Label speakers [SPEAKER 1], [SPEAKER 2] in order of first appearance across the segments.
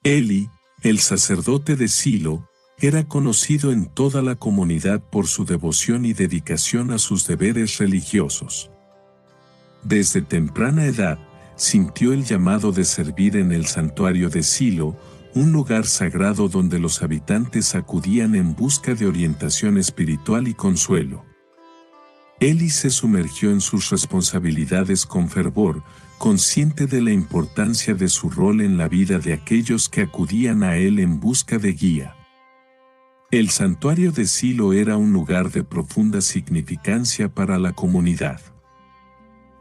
[SPEAKER 1] Eli, el sacerdote de Silo, era conocido en toda la comunidad por su devoción y dedicación a sus deberes religiosos. Desde temprana edad, sintió el llamado de servir en el santuario de Silo, un lugar sagrado donde los habitantes acudían en busca de orientación espiritual y consuelo. Eli se sumergió en sus responsabilidades con fervor, consciente de la importancia de su rol en la vida de aquellos que acudían a él en busca de guía. El santuario de Silo era un lugar de profunda significancia para la comunidad.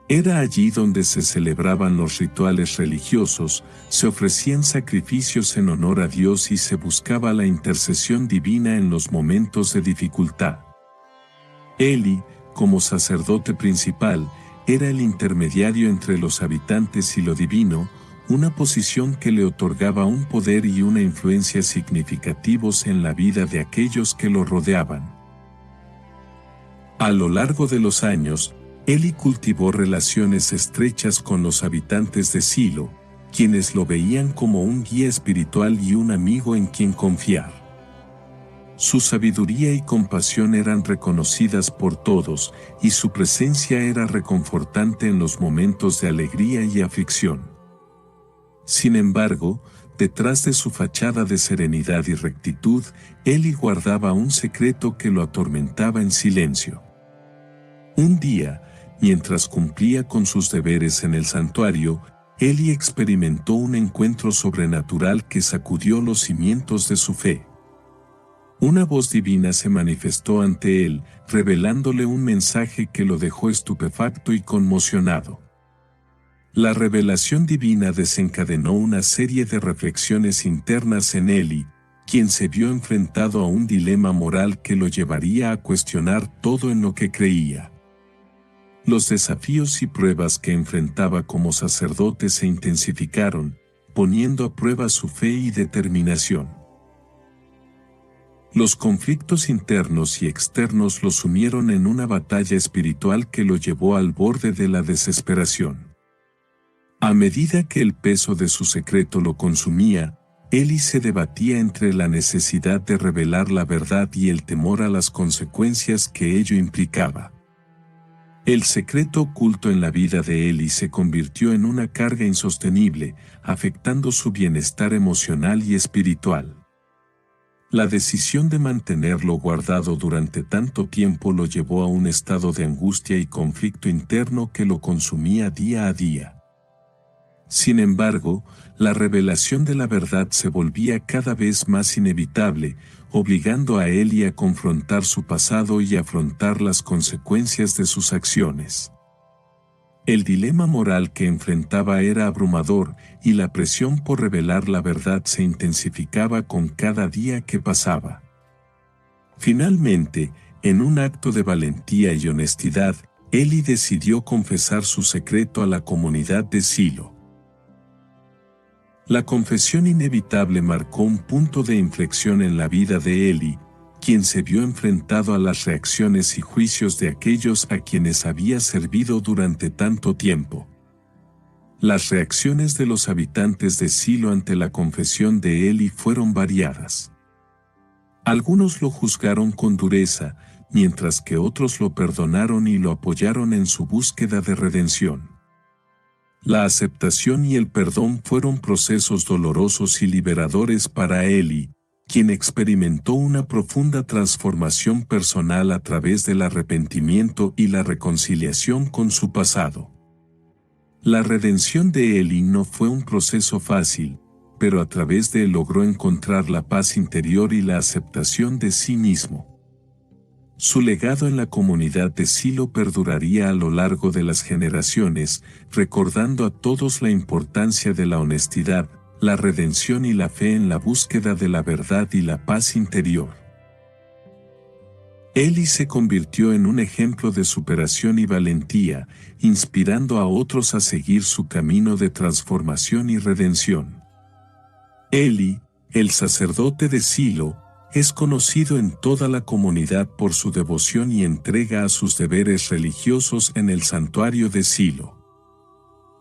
[SPEAKER 1] Era allí donde se celebraban los rituales religiosos, se ofrecían sacrificios en honor a Dios y se buscaba la intercesión divina en los momentos de dificultad. Eli, como sacerdote principal, era el intermediario entre los habitantes y lo divino, una posición que le otorgaba un poder y una influencia significativos en la vida de aquellos que lo rodeaban. A lo largo de los años, Eli cultivó relaciones estrechas con los habitantes de Silo, quienes lo veían como un guía espiritual y un amigo en quien confiar. Su sabiduría y compasión eran reconocidas por todos, y su presencia era reconfortante en los momentos de alegría y aflicción. Sin embargo, detrás de su fachada de serenidad y rectitud, Eli guardaba un secreto que lo atormentaba en silencio. Un día, mientras cumplía con sus deberes en el santuario, Eli experimentó un encuentro sobrenatural que sacudió los cimientos de su fe. Una voz divina se manifestó ante él, revelándole un mensaje que lo dejó estupefacto y conmocionado. La revelación divina desencadenó una serie de reflexiones internas en Eli, quien se vio enfrentado a un dilema moral que lo llevaría a cuestionar todo en lo que creía. Los desafíos y pruebas que enfrentaba como sacerdote se intensificaron, poniendo a prueba su fe y determinación. Los conflictos internos y externos lo sumieron en una batalla espiritual que lo llevó al borde de la desesperación. A medida que el peso de su secreto lo consumía, Eli se debatía entre la necesidad de revelar la verdad y el temor a las consecuencias que ello implicaba. El secreto oculto en la vida de Eli se convirtió en una carga insostenible, afectando su bienestar emocional y espiritual. La decisión de mantenerlo guardado durante tanto tiempo lo llevó a un estado de angustia y conflicto interno que lo consumía día a día. Sin embargo, la revelación de la verdad se volvía cada vez más inevitable, obligando a Eli a confrontar su pasado y afrontar las consecuencias de sus acciones. El dilema moral que enfrentaba era abrumador, y la presión por revelar la verdad se intensificaba con cada día que pasaba. Finalmente, en un acto de valentía y honestidad, Eli decidió confesar su secreto a la comunidad de Silo. La confesión inevitable marcó un punto de inflexión en la vida de Eli, quien se vio enfrentado a las reacciones y juicios de aquellos a quienes había servido durante tanto tiempo. Las reacciones de los habitantes de Silo ante la confesión de Eli fueron variadas. Algunos lo juzgaron con dureza, mientras que otros lo perdonaron y lo apoyaron en su búsqueda de redención. La aceptación y el perdón fueron procesos dolorosos y liberadores para Eli, quien experimentó una profunda transformación personal a través del arrepentimiento y la reconciliación con su pasado. La redención de Eli no fue un proceso fácil, pero a través de él logró encontrar la paz interior y la aceptación de sí mismo. Su legado en la comunidad de Silo perduraría a lo largo de las generaciones, recordando a todos la importancia de la honestidad, la redención y la fe en la búsqueda de la verdad y la paz interior. Eli se convirtió en un ejemplo de superación y valentía, inspirando a otros a seguir su camino de transformación y redención. Eli, el sacerdote de Silo, es conocido en toda la comunidad por su devoción y entrega a sus deberes religiosos en el santuario de Silo.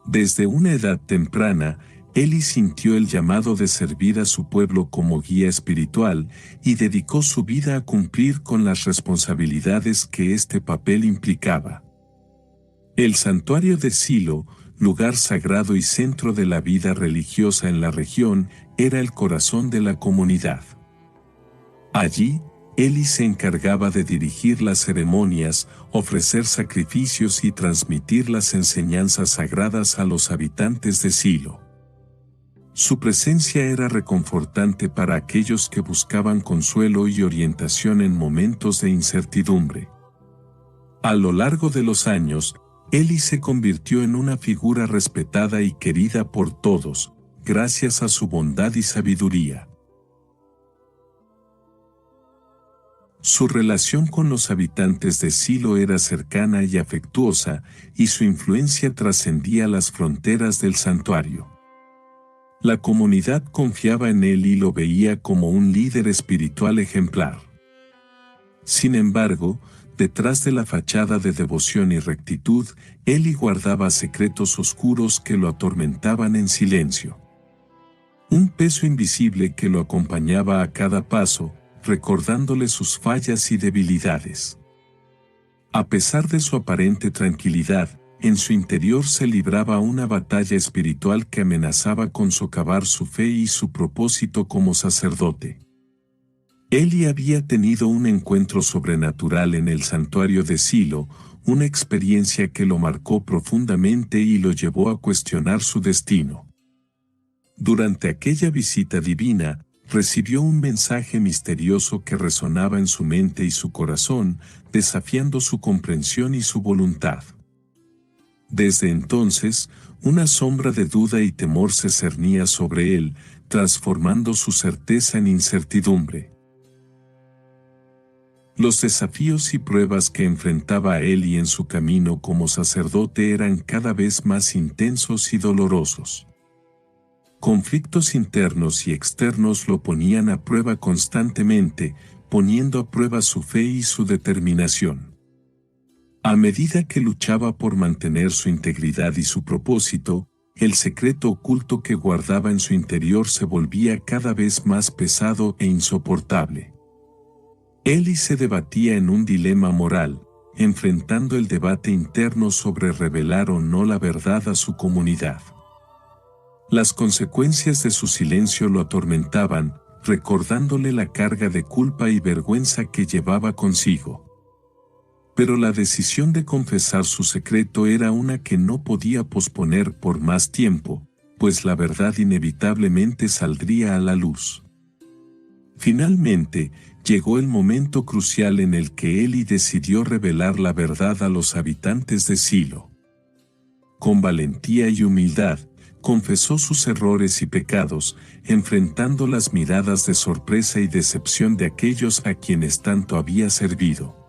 [SPEAKER 1] Desde una edad temprana, Eli sintió el llamado de servir a su pueblo como guía espiritual y dedicó su vida a cumplir con las responsabilidades que este papel implicaba. El santuario de Silo, lugar sagrado y centro de la vida religiosa en la región, era el corazón de la comunidad. Allí, Eli se encargaba de dirigir las ceremonias, ofrecer sacrificios y transmitir las enseñanzas sagradas a los habitantes de Silo. Su presencia era reconfortante para aquellos que buscaban consuelo y orientación en momentos de incertidumbre. A lo largo de los años, Eli se convirtió en una figura respetada y querida por todos, gracias a su bondad y sabiduría. Su relación con los habitantes de Silo era cercana y afectuosa, y su influencia trascendía las fronteras del santuario. La comunidad confiaba en él y lo veía como un líder espiritual ejemplar. Sin embargo, detrás de la fachada de devoción y rectitud, Eli guardaba secretos oscuros que lo atormentaban en silencio. Un peso invisible que lo acompañaba a cada paso, recordándole sus fallas y debilidades. A pesar de su aparente tranquilidad, en su interior se libraba una batalla espiritual que amenazaba con socavar su fe y su propósito como sacerdote. Eli había tenido un encuentro sobrenatural en el santuario de Silo, una experiencia que lo marcó profundamente y lo llevó a cuestionar su destino. Durante aquella visita divina, recibió un mensaje misterioso que resonaba en su mente y su corazón, desafiando su comprensión y su voluntad. Desde entonces, una sombra de duda y temor se cernía sobre él, transformando su certeza en incertidumbre. Los desafíos y pruebas que enfrentaba a Eli en su camino como sacerdote eran cada vez más intensos y dolorosos. Conflictos internos y externos lo ponían a prueba constantemente, poniendo a prueba su fe y su determinación. A medida que luchaba por mantener su integridad y su propósito, el secreto oculto que guardaba en su interior se volvía cada vez más pesado e insoportable. Eli se debatía en un dilema moral, enfrentando el debate interno sobre revelar o no la verdad a su comunidad. Las consecuencias de su silencio lo atormentaban, recordándole la carga de culpa y vergüenza que llevaba consigo. Pero la decisión de confesar su secreto era una que no podía posponer por más tiempo, pues la verdad inevitablemente saldría a la luz. Finalmente, llegó el momento crucial en el que Eli decidió revelar la verdad a los habitantes de Silo. Con valentía y humildad, confesó sus errores y pecados, enfrentando las miradas de sorpresa y decepción de aquellos a quienes tanto había servido.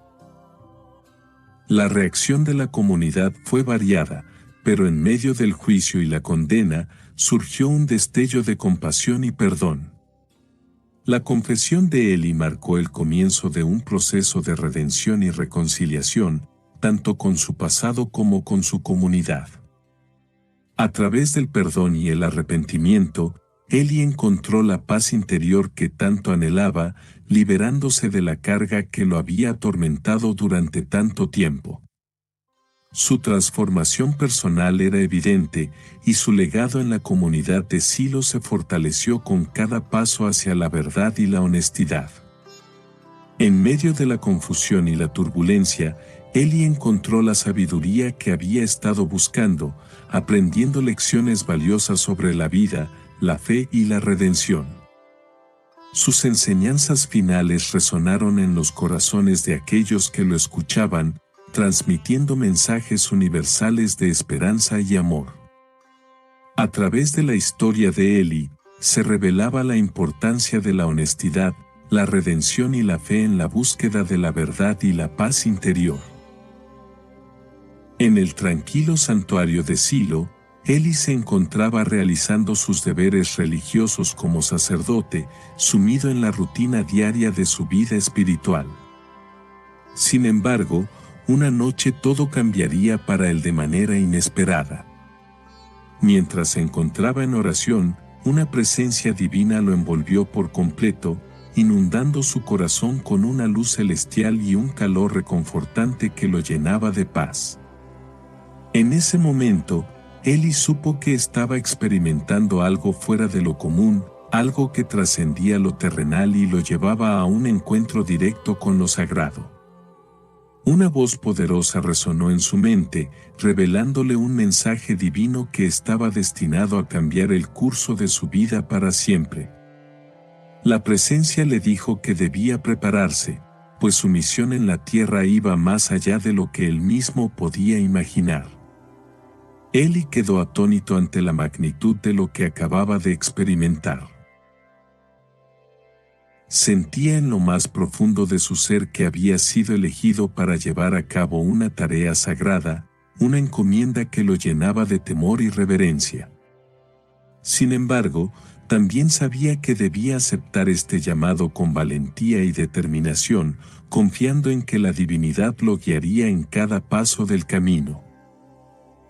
[SPEAKER 1] La reacción de la comunidad fue variada, pero en medio del juicio y la condena, surgió un destello de compasión y perdón. La confesión de Eli marcó el comienzo de un proceso de redención y reconciliación, tanto con su pasado como con su comunidad. A través del perdón y el arrepentimiento, Eli encontró la paz interior que tanto anhelaba, liberándose de la carga que lo había atormentado durante tanto tiempo. Su transformación personal era evidente, y su legado en la comunidad de Silo se fortaleció con cada paso hacia la verdad y la honestidad. En medio de la confusión y la turbulencia, Eli encontró la sabiduría que había estado buscando, aprendiendo lecciones valiosas sobre la vida, la fe y la redención. Sus enseñanzas finales resonaron en los corazones de aquellos que lo escuchaban, transmitiendo mensajes universales de esperanza y amor. A través de la historia de Eli, se revelaba la importancia de la honestidad, la redención y la fe en la búsqueda de la verdad y la paz interior. En el tranquilo santuario de Silo, Eli se encontraba realizando sus deberes religiosos como sacerdote, sumido en la rutina diaria de su vida espiritual. Sin embargo, una noche todo cambiaría para él de manera inesperada. Mientras se encontraba en oración, una presencia divina lo envolvió por completo, inundando su corazón con una luz celestial y un calor reconfortante que lo llenaba de paz. En ese momento, Eli supo que estaba experimentando algo fuera de lo común, algo que trascendía lo terrenal y lo llevaba a un encuentro directo con lo sagrado. Una voz poderosa resonó en su mente, revelándole un mensaje divino que estaba destinado a cambiar el curso de su vida para siempre. La presencia le dijo que debía prepararse, pues su misión en la tierra iba más allá de lo que él mismo podía imaginar. Eli quedó atónito ante la magnitud de lo que acababa de experimentar. Sentía en lo más profundo de su ser que había sido elegido para llevar a cabo una tarea sagrada, una encomienda que lo llenaba de temor y reverencia. Sin embargo, también sabía que debía aceptar este llamado con valentía y determinación, confiando en que la divinidad lo guiaría en cada paso del camino.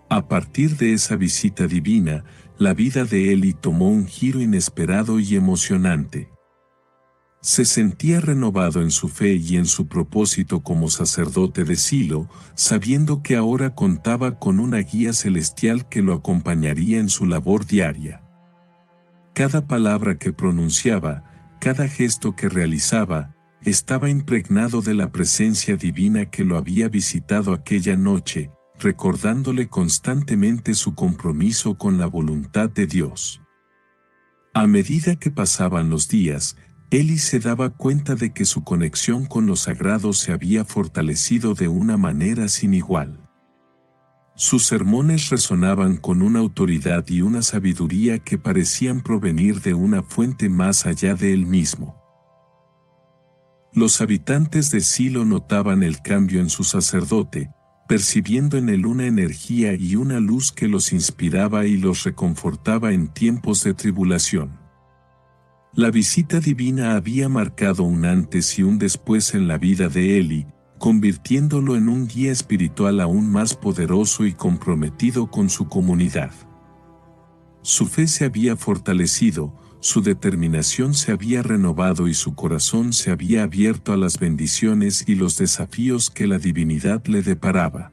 [SPEAKER 1] A partir de esa visita divina, la vida de Eli tomó un giro inesperado y emocionante. Se sentía renovado en su fe y en su propósito como sacerdote de Silo, sabiendo que ahora contaba con una guía celestial que lo acompañaría en su labor diaria. Cada palabra que pronunciaba, cada gesto que realizaba, estaba impregnado de la presencia divina que lo había visitado aquella noche, recordándole constantemente su compromiso con la voluntad de Dios. A medida que pasaban los días, Eli se daba cuenta de que su conexión con lo sagrado se había fortalecido de una manera sin igual. Sus sermones resonaban con una autoridad y una sabiduría que parecían provenir de una fuente más allá de él mismo. Los habitantes de Silo notaban el cambio en su sacerdote, percibiendo en él una energía y una luz que los inspiraba y los reconfortaba en tiempos de tribulación. La visita divina había marcado un antes y un después en la vida de Eli, convirtiéndolo en un guía espiritual aún más poderoso y comprometido con su comunidad. Su fe se había fortalecido, su determinación se había renovado y su corazón se había abierto a las bendiciones y los desafíos que la divinidad le deparaba.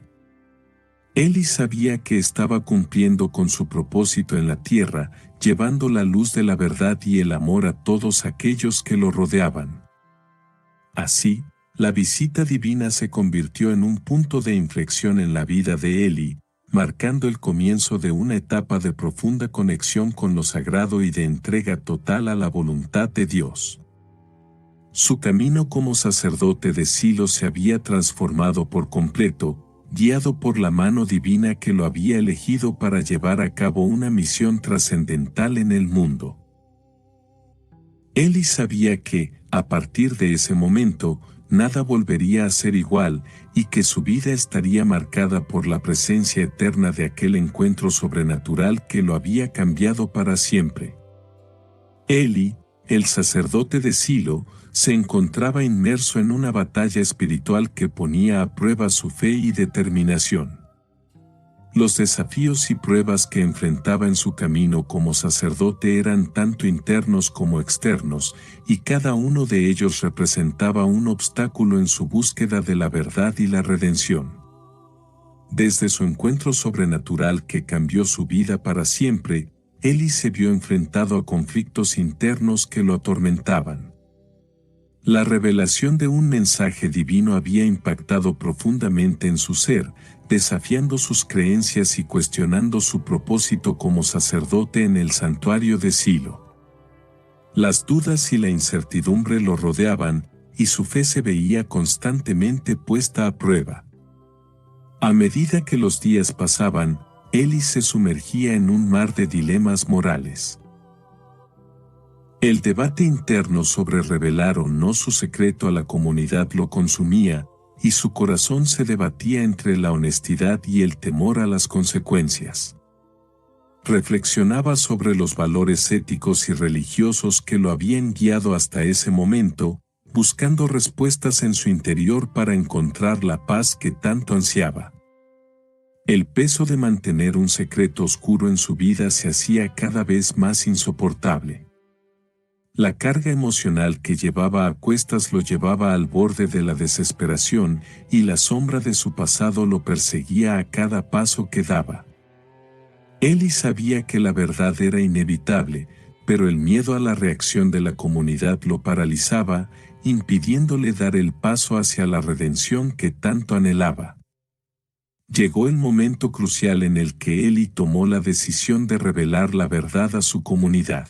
[SPEAKER 1] Eli sabía que estaba cumpliendo con su propósito en la tierra, llevando la luz de la verdad y el amor a todos aquellos que lo rodeaban. Así, la visita divina se convirtió en un punto de inflexión en la vida de Eli, marcando el comienzo de una etapa de profunda conexión con lo sagrado y de entrega total a la voluntad de Dios. Su camino como sacerdote de Silo se había transformado por completo, guiado por la mano divina que lo había elegido para llevar a cabo una misión trascendental en el mundo. Eli sabía que, a partir de ese momento, nada volvería a ser igual, y que su vida estaría marcada por la presencia eterna de aquel encuentro sobrenatural que lo había cambiado para siempre. Eli, el sacerdote de Silo, se encontraba inmerso en una batalla espiritual que ponía a prueba su fe y determinación. Los desafíos y pruebas que enfrentaba en su camino como sacerdote eran tanto internos como externos, y cada uno de ellos representaba un obstáculo en su búsqueda de la verdad y la redención. Desde su encuentro sobrenatural que cambió su vida para siempre, Eli se vio enfrentado a conflictos internos que lo atormentaban. La revelación de un mensaje divino había impactado profundamente en su ser, desafiando sus creencias y cuestionando su propósito como sacerdote en el santuario de Silo. Las dudas y la incertidumbre lo rodeaban, y su fe se veía constantemente puesta a prueba. A medida que los días pasaban, Eli se sumergía en un mar de dilemas morales. El debate interno sobre revelar o no su secreto a la comunidad lo consumía, y su corazón se debatía entre la honestidad y el temor a las consecuencias. Reflexionaba sobre los valores éticos y religiosos que lo habían guiado hasta ese momento, buscando respuestas en su interior para encontrar la paz que tanto ansiaba. El peso de mantener un secreto oscuro en su vida se hacía cada vez más insoportable. La carga emocional que llevaba a cuestas lo llevaba al borde de la desesperación y la sombra de su pasado lo perseguía a cada paso que daba. Eli sabía que la verdad era inevitable, pero el miedo a la reacción de la comunidad lo paralizaba, impidiéndole dar el paso hacia la redención que tanto anhelaba. Llegó el momento crucial en el que Eli tomó la decisión de revelar la verdad a su comunidad.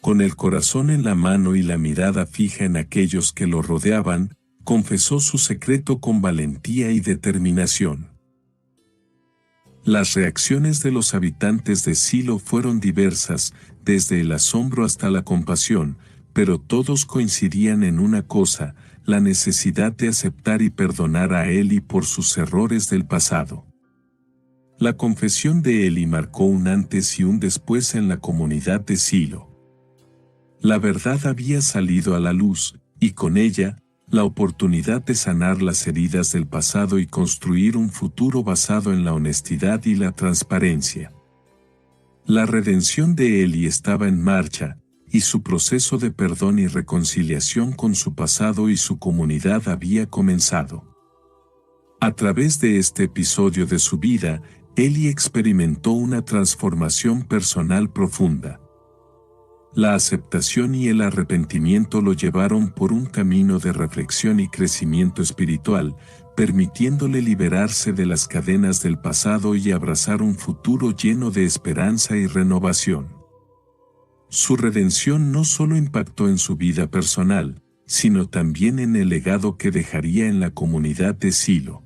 [SPEAKER 1] Con el corazón en la mano y la mirada fija en aquellos que lo rodeaban, confesó su secreto con valentía y determinación. Las reacciones de los habitantes de Silo fueron diversas, desde el asombro hasta la compasión, pero todos coincidían en una cosa: la necesidad de aceptar y perdonar a Eli por sus errores del pasado. La confesión de Eli marcó un antes y un después en la comunidad de Silo. La verdad había salido a la luz, y con ella, la oportunidad de sanar las heridas del pasado y construir un futuro basado en la honestidad y la transparencia. La redención de Eli estaba en marcha, y su proceso de perdón y reconciliación con su pasado y su comunidad había comenzado. A través de este episodio de su vida, Eli experimentó una transformación personal profunda. La aceptación y el arrepentimiento lo llevaron por un camino de reflexión y crecimiento espiritual, permitiéndole liberarse de las cadenas del pasado y abrazar un futuro lleno de esperanza y renovación. Su redención no solo impactó en su vida personal, sino también en el legado que dejaría en la comunidad de Silo.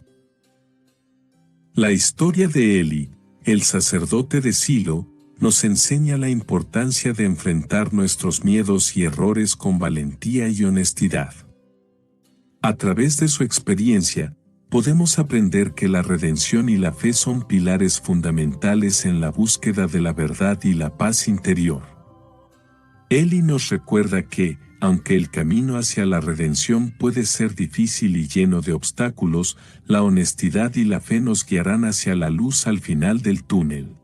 [SPEAKER 1] La historia de Eli, el sacerdote de Silo, nos enseña la importancia de enfrentar nuestros miedos y errores con valentía y honestidad. A través de su experiencia, podemos aprender que la redención y la fe son pilares fundamentales en la búsqueda de la verdad y la paz interior. Eli nos recuerda que, aunque el camino hacia la redención puede ser difícil y lleno de obstáculos, la honestidad y la fe nos guiarán hacia la luz al final del túnel.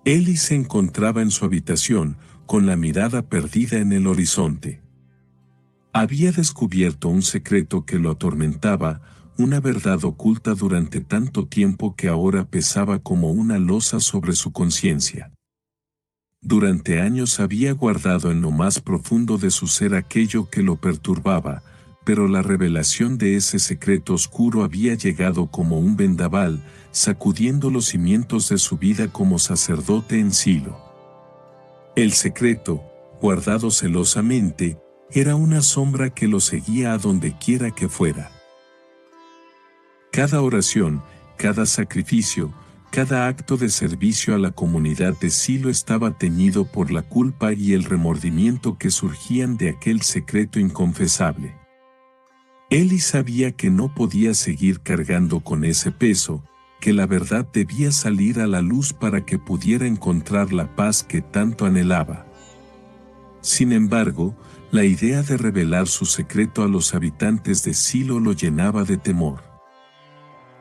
[SPEAKER 1] Eli se encontraba en su habitación, con la mirada perdida en el horizonte. Había descubierto un secreto que lo atormentaba, una verdad oculta durante tanto tiempo que ahora pesaba como una losa sobre su conciencia. Durante años había guardado en lo más profundo de su ser aquello que lo perturbaba, pero la revelación de ese secreto oscuro había llegado como un vendaval, sacudiendo los cimientos de su vida como sacerdote en Silo. El secreto, guardado celosamente, era una sombra que lo seguía a donde quiera que fuera. Cada oración, cada sacrificio, cada acto de servicio a la comunidad de Silo estaba teñido por la culpa y el remordimiento que surgían de aquel secreto inconfesable. Eli sabía que no podía seguir cargando con ese peso, que la verdad debía salir a la luz para que pudiera encontrar la paz que tanto anhelaba. Sin embargo, la idea de revelar su secreto a los habitantes de Silo lo llenaba de temor.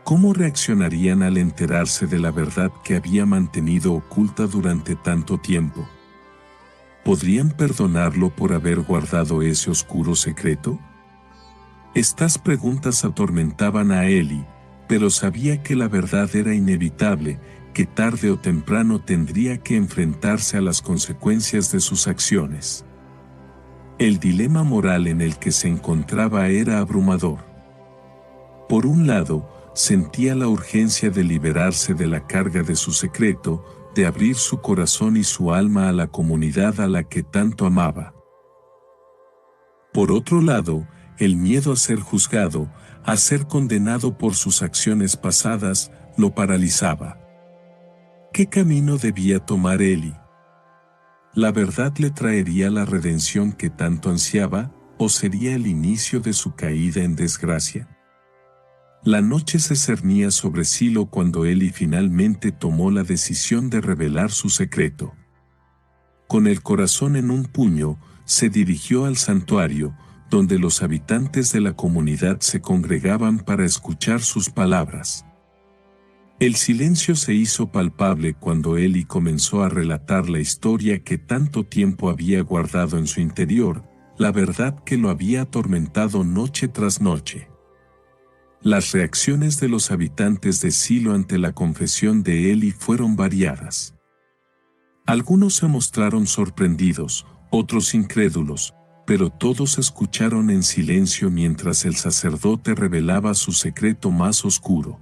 [SPEAKER 1] ¿Cómo reaccionarían al enterarse de la verdad que había mantenido oculta durante tanto tiempo? ¿Podrían perdonarlo por haber guardado ese oscuro secreto? Estas preguntas atormentaban a Eli, pero sabía que la verdad era inevitable, que tarde o temprano tendría que enfrentarse a las consecuencias de sus acciones. El dilema moral en el que se encontraba era abrumador. Por un lado, sentía la urgencia de liberarse de la carga de su secreto, de abrir su corazón y su alma a la comunidad a la que tanto amaba. Por otro lado, el miedo a ser juzgado, a ser condenado por sus acciones pasadas, lo paralizaba. ¿Qué camino debía tomar Eli? ¿La verdad le traería la redención que tanto ansiaba, o sería el inicio de su caída en desgracia? La noche se cernía sobre Silo cuando Eli finalmente tomó la decisión de revelar su secreto. Con el corazón en un puño, se dirigió al santuario, donde los habitantes de la comunidad se congregaban para escuchar sus palabras. El silencio se hizo palpable cuando Eli comenzó a relatar la historia que tanto tiempo había guardado en su interior, la verdad que lo había atormentado noche tras noche. Las reacciones de los habitantes de Silo ante la confesión de Eli fueron variadas. Algunos se mostraron sorprendidos, otros incrédulos, pero todos escucharon en silencio mientras el sacerdote revelaba su secreto más oscuro.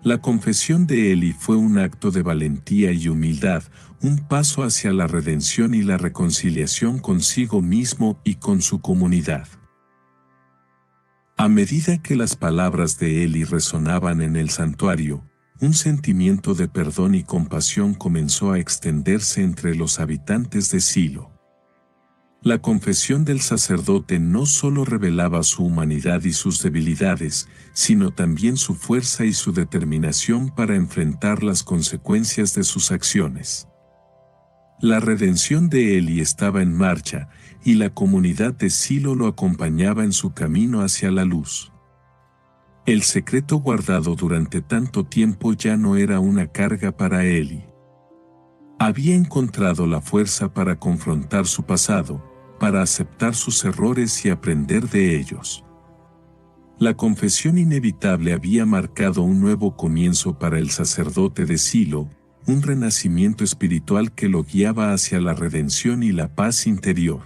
[SPEAKER 1] La confesión de Eli fue un acto de valentía y humildad, un paso hacia la redención y la reconciliación consigo mismo y con su comunidad. A medida que las palabras de Eli resonaban en el santuario, un sentimiento de perdón y compasión comenzó a extenderse entre los habitantes de Silo. La confesión del sacerdote no solo revelaba su humanidad y sus debilidades, sino también su fuerza y su determinación para enfrentar las consecuencias de sus acciones. La redención de Eli estaba en marcha, y la comunidad de Silo lo acompañaba en su camino hacia la luz. El secreto guardado durante tanto tiempo ya no era una carga para Eli. Había encontrado la fuerza para confrontar su pasado, para aceptar sus errores y aprender de ellos. La confesión inevitable había marcado un nuevo comienzo para el sacerdote de Silo, un renacimiento espiritual que lo guiaba hacia la redención y la paz interior.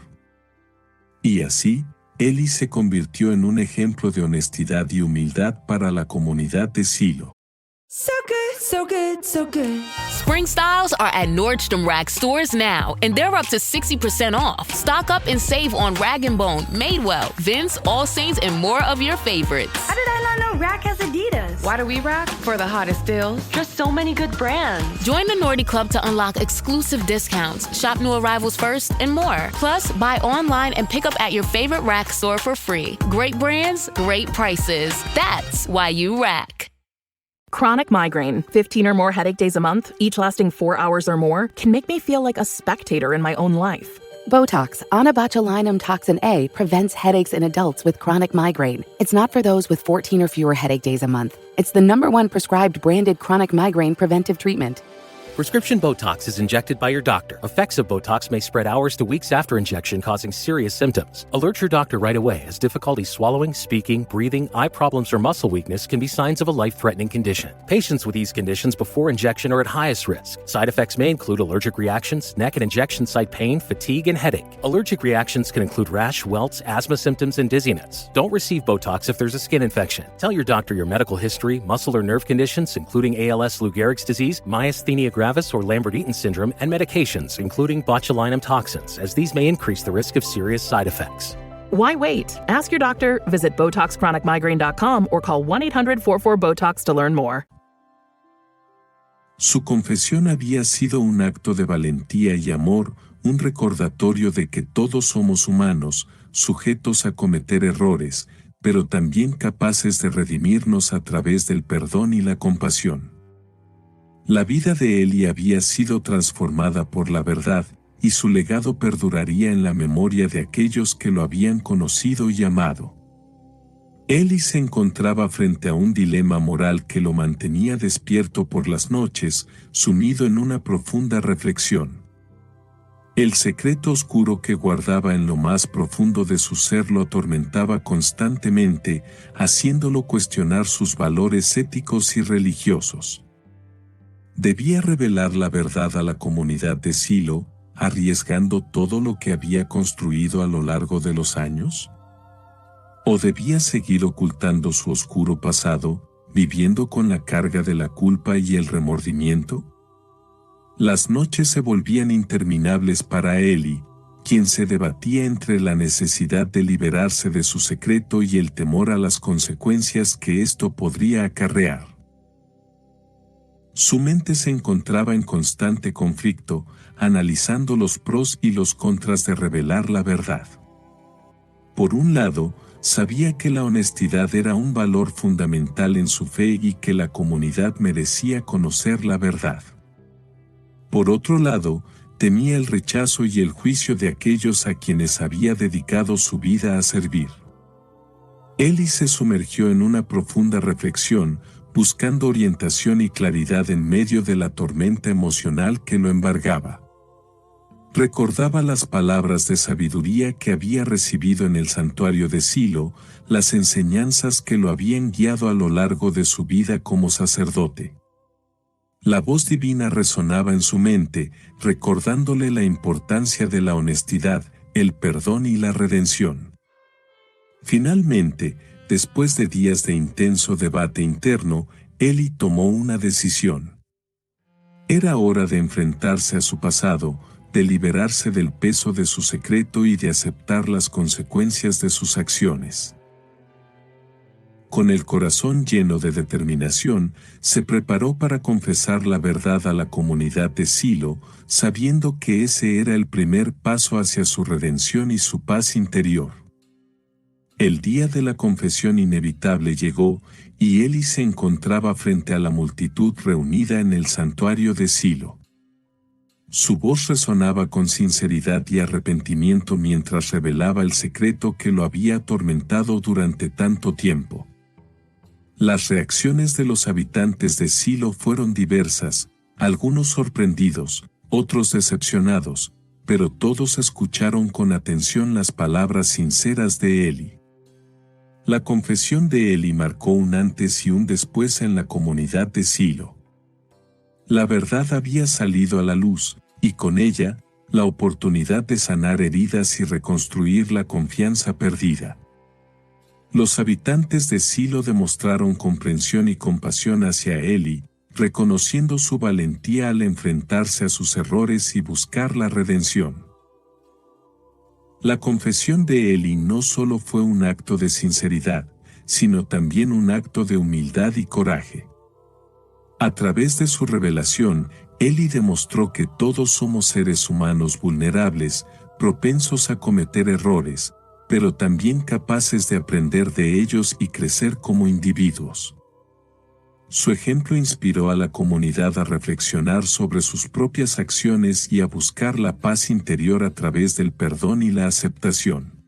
[SPEAKER 1] Y así, Eli se convirtió en un ejemplo de honestidad y humildad para la comunidad de Silo.
[SPEAKER 2] So good, so good, so good.
[SPEAKER 3] Spring styles are at Nordstrom Rack stores now, and they're up to 60% off. Stock up and save on Rag & Bone, Madewell, Vince, All Saints, and more of your favorites.
[SPEAKER 2] How did I not know Rack has Adidas?
[SPEAKER 4] Why do we rack? For the hottest deals. Just so many good brands.
[SPEAKER 3] Join the Nordy Club to unlock exclusive discounts, shop new arrivals first, and more. Plus, buy online and pick up at your favorite Rack store for free. Great brands, great prices. That's why you rack.
[SPEAKER 5] Chronic migraine, 15 or more headache days a month, each lasting 4 hours or more, can make me feel like a spectator in my own life.
[SPEAKER 6] Botox, onabotulinum toxin A, prevents headaches in adults with chronic migraine. It's not for those with 14 or fewer headache days a month. It's the #1 prescribed branded chronic migraine preventive treatment.
[SPEAKER 7] Prescription Botox is injected by your doctor. Effects of Botox may spread hours to weeks after injection, causing serious symptoms. Alert your doctor right away, as difficulty swallowing, speaking, breathing, eye problems, or muscle weakness can be signs of a life-threatening condition. Patients with these conditions before injection are at highest risk. Side effects may include allergic reactions, neck and injection site pain, fatigue, and headache. Allergic reactions can include rash, welts, asthma symptoms, and dizziness. Don't receive Botox if there's a skin infection. Tell your doctor your medical history, muscle or nerve conditions, including ALS, Lou Gehrig's disease, myasthenia gravis, or Lambert-Eaton syndrome, and medications, including botulinum toxins, as these may increase the risk of serious side effects.
[SPEAKER 5] Why wait? Ask your doctor, visit BotoxChronicMigraine.com, or call 1-800-44-BOTOX to learn more.
[SPEAKER 1] Su confesión había sido un acto de valentía y amor, un recordatorio de que todos somos humanos, sujetos a cometer errores, pero también capaces de redimirnos a través del perdón y la compasión. La vida de Eli había sido transformada por la verdad, y su legado perduraría en la memoria de aquellos que lo habían conocido y amado. Eli se encontraba frente a un dilema moral que lo mantenía despierto por las noches, sumido en una profunda reflexión. El secreto oscuro que guardaba en lo más profundo de su ser lo atormentaba constantemente, haciéndolo cuestionar sus valores éticos y religiosos. ¿Debía revelar la verdad a la comunidad de Silo, arriesgando todo lo que había construido a lo largo de los años? ¿O debía seguir ocultando su oscuro pasado, viviendo con la carga de la culpa y el remordimiento? Las noches se volvían interminables para Eli, quien se debatía entre la necesidad de liberarse de su secreto y el temor a las consecuencias que esto podría acarrear. Su mente se encontraba en constante conflicto, analizando los pros y los contras de revelar la verdad. Por un lado, sabía que la honestidad era un valor fundamental en su fe y que la comunidad merecía conocer la verdad. Por otro lado, temía el rechazo y el juicio de aquellos a quienes había dedicado su vida a servir. Eli se sumergió en una profunda reflexión, buscando orientación y claridad en medio de la tormenta emocional que lo embargaba. Recordaba las palabras de sabiduría que había recibido en el santuario de Silo, las enseñanzas que lo habían guiado a lo largo de su vida como sacerdote. La voz divina resonaba en su mente, recordándole la importancia de la honestidad, el perdón y la redención. Finalmente, después de días de intenso debate interno, Eli tomó una decisión. Era hora de enfrentarse a su pasado, de liberarse del peso de su secreto y de aceptar las consecuencias de sus acciones. Con el corazón lleno de determinación, se preparó para confesar la verdad a la comunidad de Silo, sabiendo que ese era el primer paso hacia su redención y su paz interior. El día de la confesión inevitable llegó, y Eli se encontraba frente a la multitud reunida en el santuario de Silo. Su voz resonaba con sinceridad y arrepentimiento mientras revelaba el secreto que lo había atormentado durante tanto tiempo. Las reacciones de los habitantes de Silo fueron diversas, algunos sorprendidos, otros decepcionados, pero todos escucharon con atención las palabras sinceras de Eli. La confesión de Eli marcó un antes y un después en la comunidad de Silo. La verdad había salido a la luz, y con ella, la oportunidad de sanar heridas y reconstruir la confianza perdida. Los habitantes de Silo demostraron comprensión y compasión hacia Eli, reconociendo su valentía al enfrentarse a sus errores y buscar la redención. La confesión de Eli no solo fue un acto de sinceridad, sino también un acto de humildad y coraje. A través de su revelación, Eli demostró que todos somos seres humanos vulnerables, propensos a cometer errores, pero también capaces de aprender de ellos y crecer como individuos. Su ejemplo inspiró a la comunidad a reflexionar sobre sus propias acciones y a buscar la paz interior a través del perdón y la aceptación.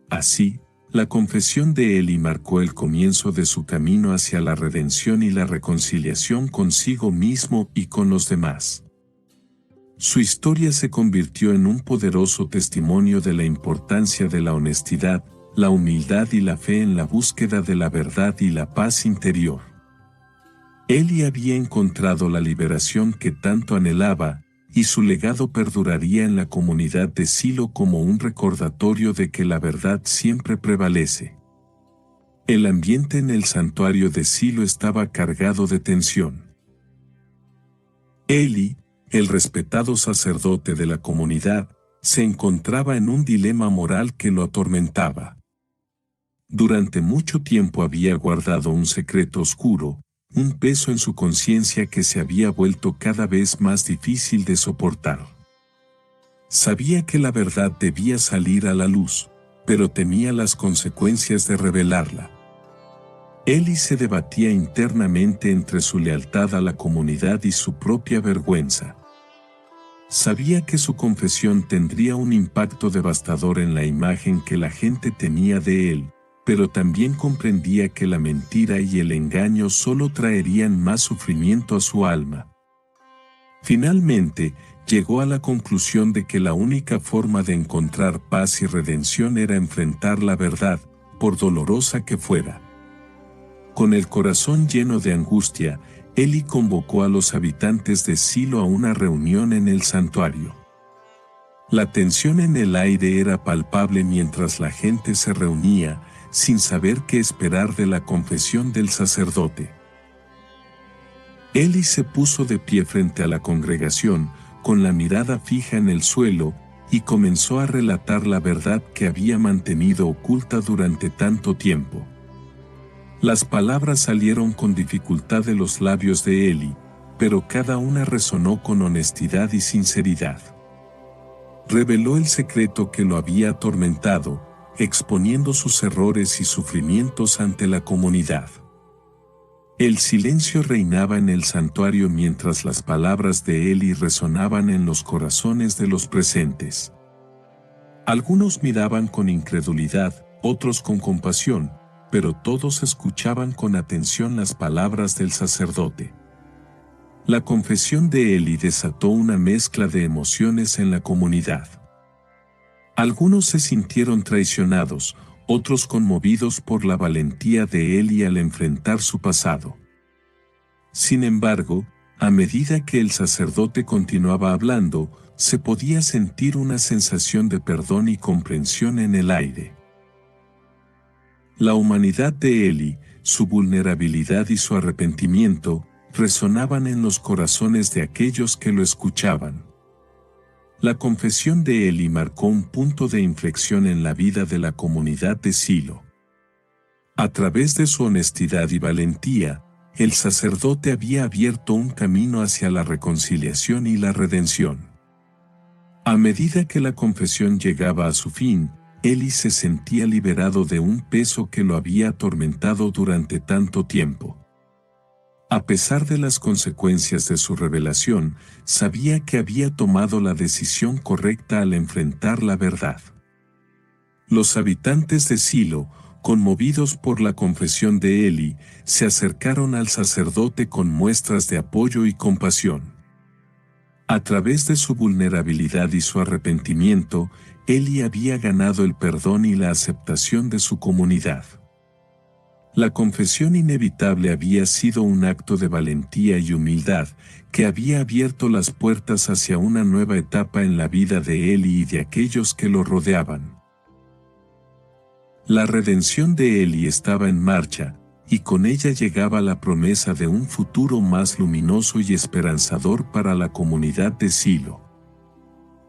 [SPEAKER 1] Así, la confesión de Eli marcó el comienzo de su camino hacia la redención y la reconciliación consigo mismo y con los demás. Su historia se convirtió en un poderoso testimonio de la importancia de la honestidad, la humildad y la fe en la búsqueda de la verdad y la paz interior. Eli había encontrado la liberación que tanto anhelaba, y su legado perduraría en la comunidad de Silo como un recordatorio de que la verdad siempre prevalece. El ambiente en el santuario de Silo estaba cargado de tensión. Eli, el respetado sacerdote de la comunidad, se encontraba en un dilema moral que lo atormentaba. Durante mucho tiempo había guardado un secreto oscuro, un peso en su conciencia que se había vuelto cada vez más difícil de soportar. Sabía que la verdad debía salir a la luz, pero temía las consecuencias de revelarla. Eli se debatía internamente entre su lealtad a la comunidad y su propia vergüenza. Sabía que su confesión tendría un impacto devastador en la imagen que la gente tenía de él, pero también comprendía que la mentira y el engaño solo traerían más sufrimiento a su alma. Finalmente, llegó a la conclusión de que la única forma de encontrar paz y redención era enfrentar la verdad, por dolorosa que fuera. Con el corazón lleno de angustia, Eli convocó a los habitantes de Silo a una reunión en el santuario. La tensión en el aire era palpable mientras la gente se reunía, sin saber qué esperar de la confesión del sacerdote. Eli se puso de pie frente a la congregación, con la mirada fija en el suelo, y comenzó a relatar la verdad que había mantenido oculta durante tanto tiempo. Las palabras salieron con dificultad de los labios de Eli, pero cada una resonó con honestidad y sinceridad. Reveló el secreto que lo había atormentado, exponiendo sus errores y sufrimientos ante la comunidad. El silencio reinaba en el santuario mientras las palabras de Eli resonaban en los corazones de los presentes. Algunos miraban con incredulidad, otros con compasión, pero todos escuchaban con atención las palabras del sacerdote. La confesión de Eli desató una mezcla de emociones en la comunidad. Algunos se sintieron traicionados, otros conmovidos por la valentía de Eli al enfrentar su pasado. Sin embargo, a medida que el sacerdote continuaba hablando, se podía sentir una sensación de perdón y comprensión en el aire. La humanidad de Eli, su vulnerabilidad y su arrepentimiento, resonaban en los corazones de aquellos que lo escuchaban. La confesión de Eli marcó un punto de inflexión en la vida de la comunidad de Silo. A través de su honestidad y valentía, el sacerdote había abierto un camino hacia la reconciliación y la redención. A medida que la confesión llegaba a su fin, Eli se sentía liberado de un peso que lo había atormentado durante tanto tiempo. A pesar de las consecuencias de su revelación, sabía que había tomado la decisión correcta al enfrentar la verdad. Los habitantes de Silo, conmovidos por la confesión de Eli, se acercaron al sacerdote con muestras de apoyo y compasión. A través de su vulnerabilidad y su arrepentimiento, Eli había ganado el perdón y la aceptación de su comunidad. La confesión inevitable había sido un acto de valentía y humildad que había abierto las puertas hacia una nueva etapa en la vida de Eli y de aquellos que lo rodeaban. La redención de Eli estaba en marcha, y con ella llegaba la promesa de un futuro más luminoso y esperanzador para la comunidad de Silo.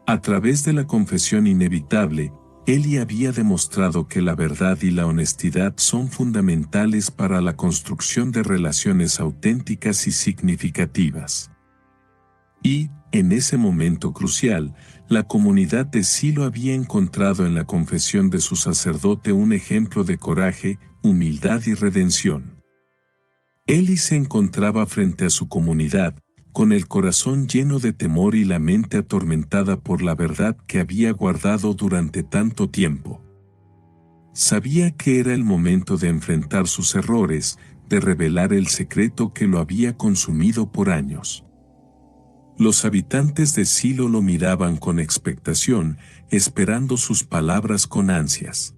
[SPEAKER 1] A través de la confesión inevitable, Eli había demostrado que la verdad y la honestidad son fundamentales para la construcción de relaciones auténticas y significativas. Y, en ese momento crucial, la comunidad de Silo había encontrado en la confesión de su sacerdote un ejemplo de coraje, humildad y redención. Eli se encontraba frente a su comunidad, con el corazón lleno de temor y la mente atormentada por la verdad que había guardado durante tanto tiempo. Sabía que era el momento de enfrentar sus errores, de revelar el secreto que lo había consumido por años. Los habitantes de Silo lo miraban con expectación, esperando sus palabras con ansias.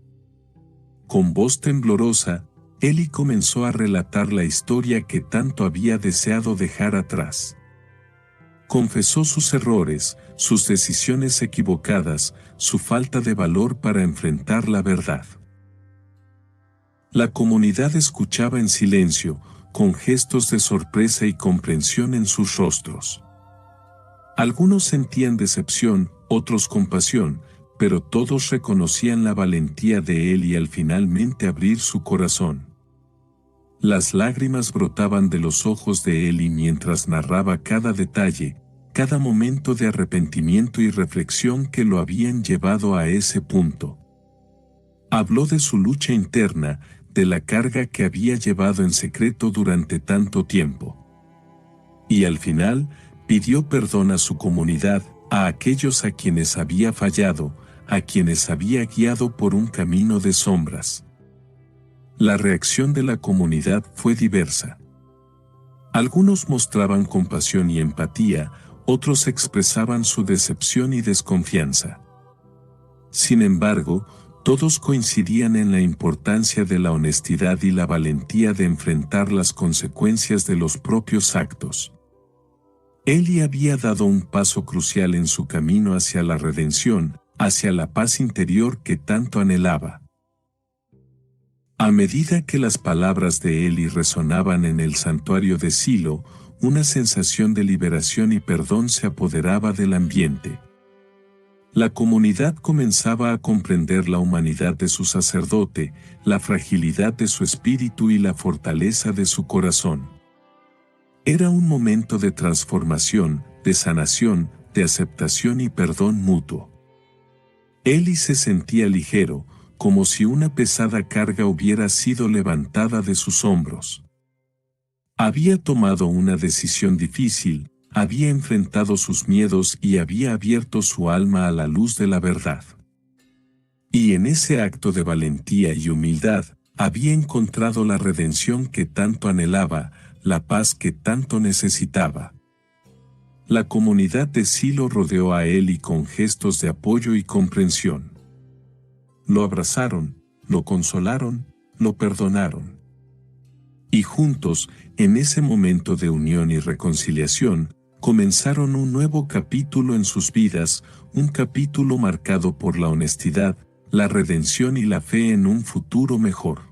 [SPEAKER 1] Con voz temblorosa, Eli comenzó a relatar la historia que tanto había deseado dejar atrás. Confesó sus errores, sus decisiones equivocadas, su falta de valor para enfrentar la verdad. La comunidad escuchaba en silencio, con gestos de sorpresa y comprensión en sus rostros. Algunos sentían decepción, otros compasión, pero todos reconocían la valentía de Eli al finalmente abrir su corazón. Las lágrimas brotaban de los ojos de Eli mientras narraba cada detalle, cada momento de arrepentimiento y reflexión que lo habían llevado a ese punto. Habló de su lucha interna, de la carga que había llevado en secreto durante tanto tiempo. Y al final, pidió perdón a su comunidad, a aquellos a quienes había fallado, a quienes había guiado por un camino de sombras. La reacción de la comunidad fue diversa. Algunos mostraban compasión y empatía, otros expresaban su decepción y desconfianza. Sin embargo, todos coincidían en la importancia de la honestidad y la valentía de enfrentar las consecuencias de los propios actos. Eli había dado un paso crucial en su camino hacia la redención, hacia la paz interior que tanto anhelaba. A medida que las palabras de Eli resonaban en el santuario de Silo, una sensación de liberación y perdón se apoderaba del ambiente. La comunidad comenzaba a comprender la humanidad de su sacerdote, la fragilidad de su espíritu y la fortaleza de su corazón. Era un momento de transformación, de sanación, de aceptación y perdón mutuo. Eli se sentía ligero, como si una pesada carga hubiera sido levantada de sus hombros. Había tomado una decisión difícil, había enfrentado sus miedos y había abierto su alma a la luz de la verdad. Y en ese acto de valentía y humildad, había encontrado la redención que tanto anhelaba, la paz que tanto necesitaba. La comunidad de Silo rodeó a Eli con gestos de apoyo y comprensión. Lo abrazaron, lo consolaron, lo perdonaron. Y juntos, en ese momento de unión y reconciliación, comenzaron un nuevo capítulo en sus vidas, un capítulo marcado por la honestidad, la redención y la fe en un futuro mejor.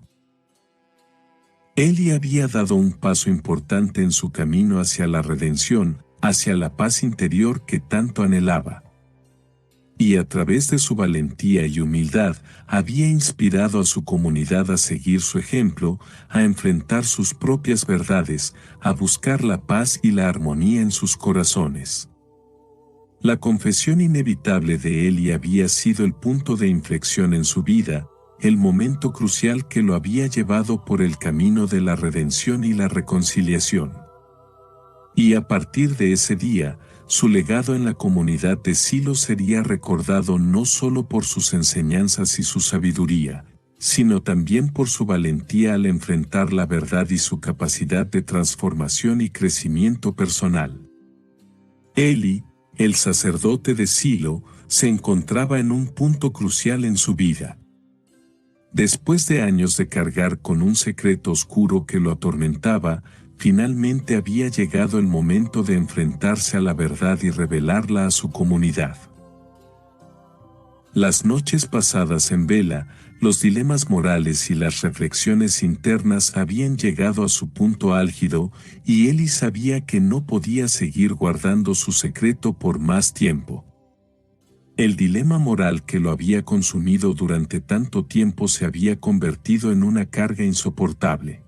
[SPEAKER 1] Eli había dado un paso importante en su camino hacia la redención, hacia la paz interior que tanto anhelaba. Y a través de su valentía y humildad, había inspirado a su comunidad a seguir su ejemplo, a enfrentar sus propias verdades, a buscar la paz y la armonía en sus corazones. La confesión inevitable de Eli había sido el punto de inflexión en su vida, el momento crucial que lo había llevado por el camino de la redención y la reconciliación. Y a partir de ese día, su legado en la comunidad de Silo sería recordado no solo por sus enseñanzas y su sabiduría, sino también por su valentía al enfrentar la verdad y su capacidad de transformación y crecimiento personal. Eli, el sacerdote de Silo, se encontraba en un punto crucial en su vida. Después de años de cargar con un secreto oscuro que lo atormentaba, finalmente había llegado el momento de enfrentarse a la verdad y revelarla a su comunidad. Las noches pasadas en vela, los dilemas morales y las reflexiones internas habían llegado a su punto álgido, y Eli sabía que no podía seguir guardando su secreto por más tiempo. El dilema moral que lo había consumido durante tanto tiempo se había convertido en una carga insoportable.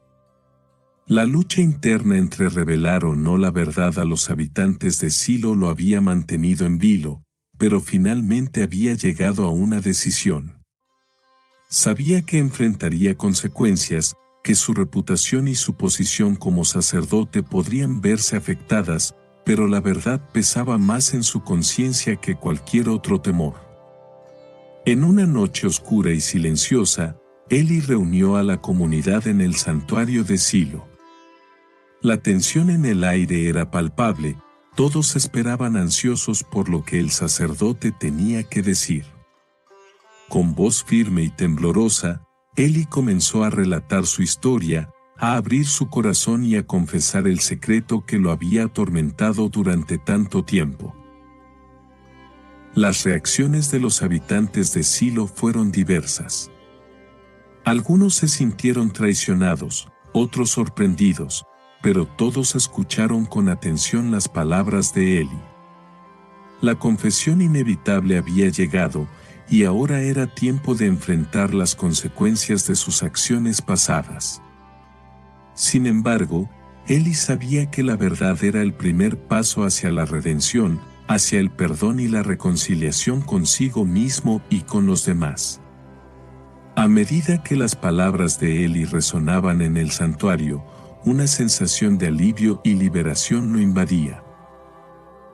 [SPEAKER 1] La lucha interna entre revelar o no la verdad a los habitantes de Silo lo había mantenido en vilo, pero finalmente había llegado a una decisión. Sabía que enfrentaría consecuencias, que su reputación y su posición como sacerdote podrían verse afectadas, pero la verdad pesaba más en su conciencia que cualquier otro temor. En una noche oscura y silenciosa, Eli reunió a la comunidad en el santuario de Silo. La tensión en el aire era palpable, todos esperaban ansiosos por lo que el sacerdote tenía que decir. Con voz firme y temblorosa, Eli comenzó a relatar su historia, a abrir su corazón y a confesar el secreto que lo había atormentado durante tanto tiempo. Las reacciones de los habitantes de Silo fueron diversas. Algunos se sintieron traicionados, otros sorprendidos, pero todos escucharon con atención las palabras de Eli. La confesión inevitable había llegado, y ahora era tiempo de enfrentar las consecuencias de sus acciones pasadas. Sin embargo, Eli sabía que la verdad era el primer paso hacia la redención, hacia el perdón y la reconciliación consigo mismo y con los demás. A medida que las palabras de Eli resonaban en el santuario, una sensación de alivio y liberación lo invadía.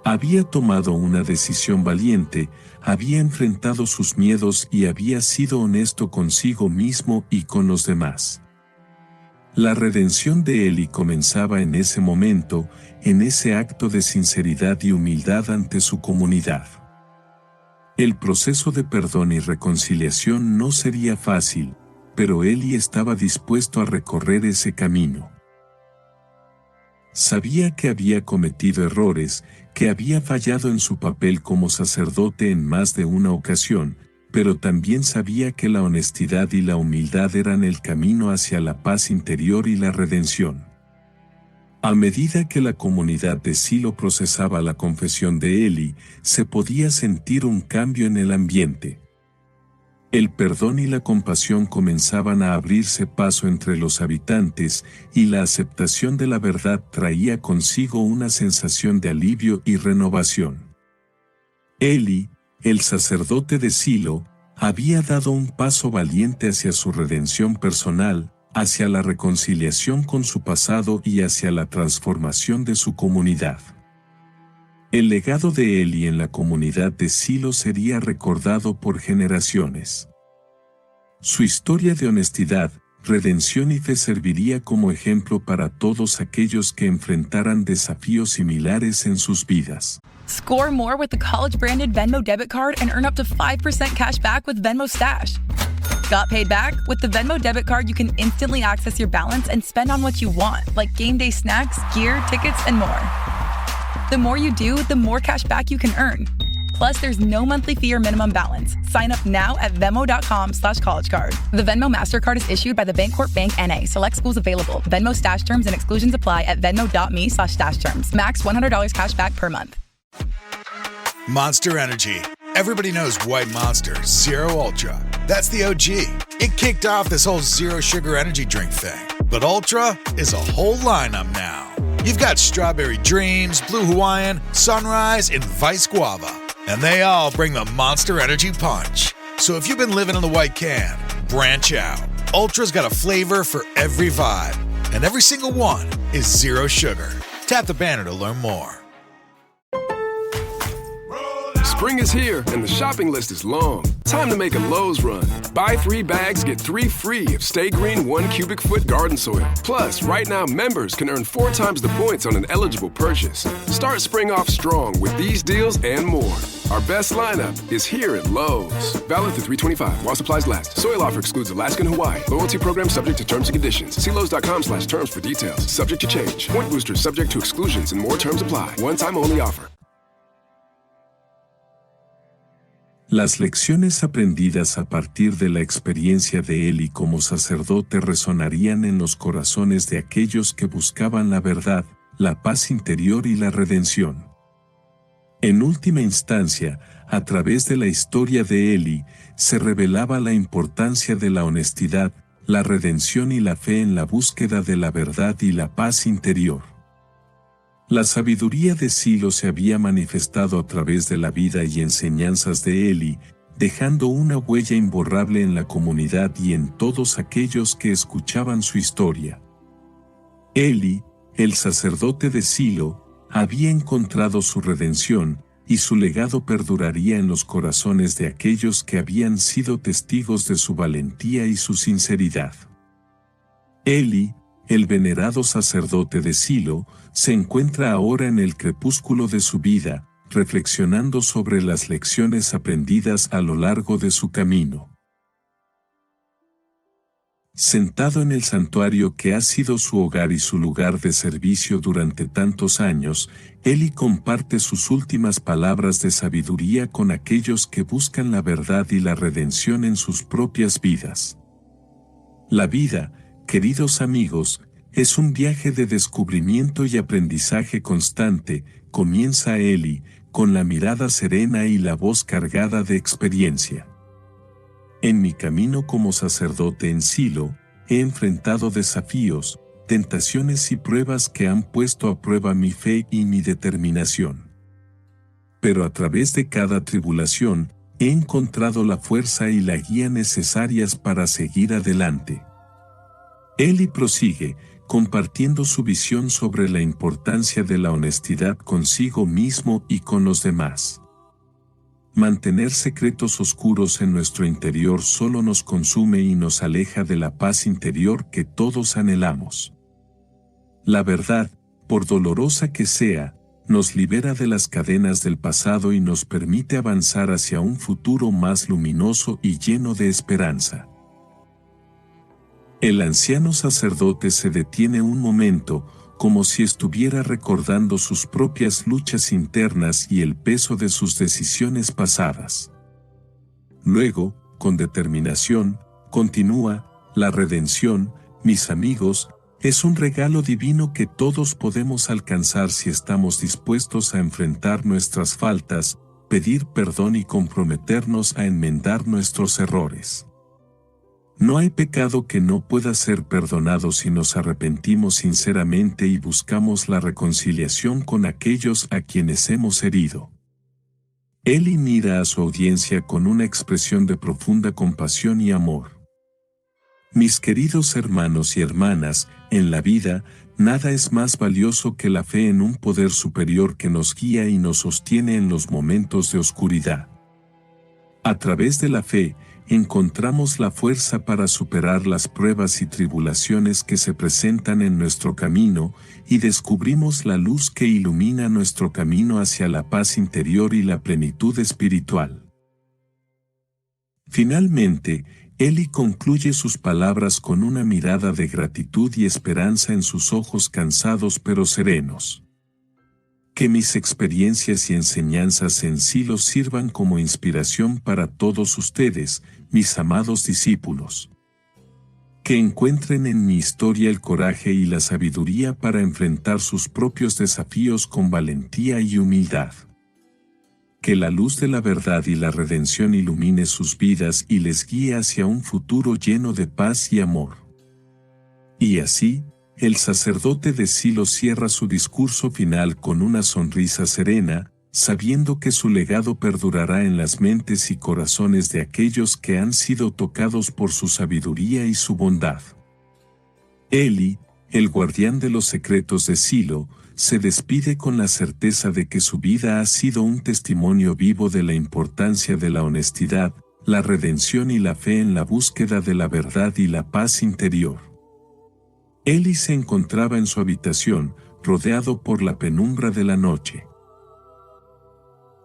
[SPEAKER 1] Había tomado una decisión valiente, había enfrentado sus miedos y había sido honesto consigo mismo y con los demás. La redención de Eli comenzaba en ese momento, en ese acto de sinceridad y humildad ante su comunidad. El proceso de perdón y reconciliación no sería fácil, pero Eli estaba dispuesto a recorrer ese camino. Sabía que había cometido errores, que había fallado en su papel como sacerdote en más de una ocasión, pero también sabía que la honestidad y la humildad eran el camino hacia la paz interior y la redención. A medida que la comunidad de Silo procesaba la confesión de Eli, se podía sentir un cambio en el ambiente. El perdón y la compasión comenzaban a abrirse paso entre los habitantes, y la aceptación de la verdad traía consigo una sensación de alivio y renovación. Eli, el sacerdote de Silo, había dado un paso valiente hacia su redención personal, hacia la reconciliación con su pasado y hacia la transformación de su comunidad. El legado de Eli en la comunidad de Silo sería recordado por generaciones. Su historia de honestidad, redención y fe serviría como ejemplo para todos aquellos que enfrentaran desafíos similares en sus vidas.
[SPEAKER 8] Score more with the college-branded Venmo debit card and earn up to 5% cash back with Venmo Stash. Got paid back? With the Venmo debit card, you can instantly access your balance and spend on what you want, like game day snacks, gear, tickets, and more. The more you do, the more cash back you can earn. Plus, there's no monthly fee or minimum balance. Sign up now at Venmo.com/collegecard. The Venmo MasterCard is issued by the Bancorp Bank N.A. Select schools available. Venmo Stash terms and exclusions apply at venmo.me/stash terms. Max $100 cash back per month.
[SPEAKER 9] Monster Energy. Everybody knows White Monster, Zero Ultra. That's the OG. It kicked off this whole zero sugar energy drink thing. But Ultra is a whole lineup now. You've got Strawberry Dreams, Blue Hawaiian, Sunrise, and Vice Guava. And they all bring the Monster Energy punch. So if you've been living in the white can, branch out. Ultra's got a flavor for every vibe. And every single one is zero sugar. Tap the banner to learn more.
[SPEAKER 10] Spring is here and the shopping list is long. Time to make a Lowe's run. Buy 3 bags, get 3 free of Stay Green 1 cubic foot garden soil. Plus, right now members can earn 4 times the points on an eligible purchase. Start spring off strong with these deals and more. Our best lineup is here at Lowe's. Valid through 3/25 while supplies last. Soil offer excludes Alaska and Hawaii. Loyalty program subject to terms and conditions. See Lowe's.com/terms for details. Subject to change. Point boosters subject to exclusions and more terms apply. One time only offer.
[SPEAKER 1] Las lecciones aprendidas a partir de la experiencia de Eli como sacerdote resonarían en los corazones de aquellos que buscaban la verdad, la paz interior y la redención. En última instancia, a través de la historia de Eli, se revelaba la importancia de la honestidad, la redención y la fe en la búsqueda de la verdad y la paz interior. La sabiduría de Silo se había manifestado a través de la vida y enseñanzas de Eli, dejando una huella imborrable en la comunidad y en todos aquellos que escuchaban su historia. Eli, el sacerdote de Silo, había encontrado su redención, y su legado perduraría en los corazones de aquellos que habían sido testigos de su valentía y su sinceridad. Eli, el venerado sacerdote de Silo, se encuentra ahora en el crepúsculo de su vida, reflexionando sobre las lecciones aprendidas a lo largo de su camino. Sentado en el santuario que ha sido su hogar y su lugar de servicio durante tantos años, Eli comparte sus últimas palabras de sabiduría con aquellos que buscan la verdad y la redención en sus propias vidas. La vida, queridos amigos, es un viaje de descubrimiento y aprendizaje constante, comienza Eli, con la mirada serena y la voz cargada de experiencia. En mi camino como sacerdote en Silo, he enfrentado desafíos, tentaciones y pruebas que han puesto a prueba mi fe y mi determinación. Pero a través de cada tribulación, he encontrado la fuerza y la guía necesarias para seguir adelante. Eli prosigue, compartiendo su visión sobre la importancia de la honestidad consigo mismo y con los demás. Mantener secretos oscuros en nuestro interior solo nos consume y nos aleja de la paz interior que todos anhelamos. La verdad, por dolorosa que sea, nos libera de las cadenas del pasado y nos permite avanzar hacia un futuro más luminoso y lleno de esperanza. El anciano sacerdote se detiene un momento, como si estuviera recordando sus propias luchas internas y el peso de sus decisiones pasadas. Luego, con determinación, continúa: la redención, mis amigos, es un regalo divino que todos podemos alcanzar si estamos dispuestos a enfrentar nuestras faltas, pedir perdón y comprometernos a enmendar nuestros errores. No hay pecado que no pueda ser perdonado si nos arrepentimos sinceramente y buscamos la reconciliación con aquellos a quienes hemos herido. Eli mira a su audiencia con una expresión de profunda compasión y amor. Mis queridos hermanos y hermanas, en la vida, nada es más valioso que la fe en un poder superior que nos guía y nos sostiene en los momentos de oscuridad. A través de la fe, encontramos la fuerza para superar las pruebas y tribulaciones que se presentan en nuestro camino y descubrimos la luz que ilumina nuestro camino hacia la paz interior y la plenitud espiritual. Finalmente, Eli concluye sus palabras con una mirada de gratitud y esperanza en sus ojos cansados pero serenos. Que mis experiencias y enseñanzas en Silo sirvan como inspiración para todos ustedes, mis amados discípulos. Que encuentren en mi historia el coraje y la sabiduría para enfrentar sus propios desafíos con valentía y humildad. Que la luz de la verdad y la redención ilumine sus vidas y les guíe hacia un futuro lleno de paz y amor. Y así, el sacerdote de Silo cierra su discurso final con una sonrisa serena, sabiendo que su legado perdurará en las mentes y corazones de aquellos que han sido tocados por su sabiduría y su bondad. Eli, el guardián de los secretos de Silo, se despide con la certeza de que su vida ha sido un testimonio vivo de la importancia de la honestidad, la redención y la fe en la búsqueda de la verdad y la paz interior. Eli se encontraba en su habitación, rodeado por la penumbra de la noche.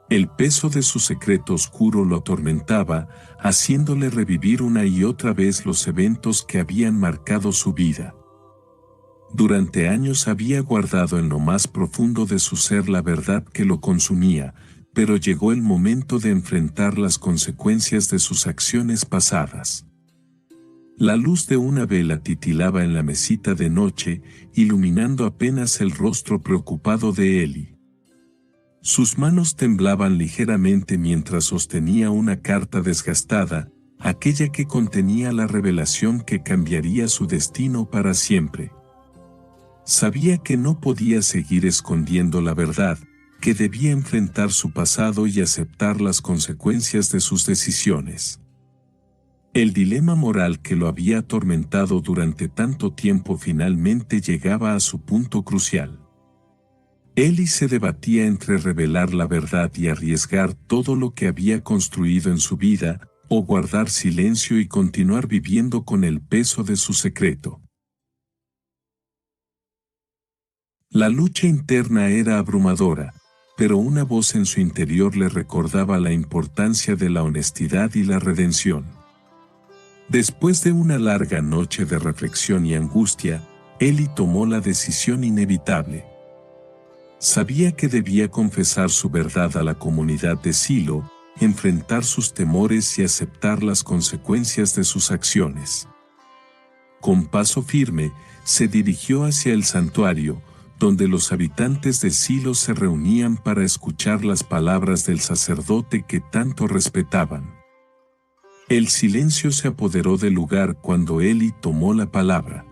[SPEAKER 1] El peso de su secreto oscuro lo atormentaba, haciéndole revivir una y otra vez los eventos que habían marcado su vida. Durante años había guardado en lo más profundo de su ser la verdad que lo consumía, pero llegó el momento de enfrentar las consecuencias de sus acciones pasadas. La luz de una vela titilaba en la mesita de noche, iluminando apenas el rostro preocupado de Eli. Sus manos temblaban ligeramente mientras sostenía una carta desgastada, aquella que contenía la revelación que cambiaría su destino para siempre. Sabía que no podía seguir escondiendo la verdad, que debía enfrentar su pasado y aceptar las consecuencias de sus decisiones. El dilema moral que lo había atormentado durante tanto tiempo finalmente llegaba a su punto crucial. Eli se debatía entre revelar la verdad y arriesgar todo lo que había construido en su vida, o guardar silencio y continuar viviendo con el peso de su secreto. La lucha interna era abrumadora, pero una voz en su interior le recordaba la importancia de la honestidad y la redención. Después de una larga noche de reflexión y angustia, Eli tomó la decisión inevitable. Sabía que debía confesar su verdad a la comunidad de Silo, enfrentar sus temores y aceptar las consecuencias de sus acciones. Con paso firme, se dirigió hacia el santuario, donde los habitantes de Silo se reunían para escuchar las palabras del sacerdote que tanto respetaban. El silencio se apoderó del lugar cuando Eli tomó la palabra.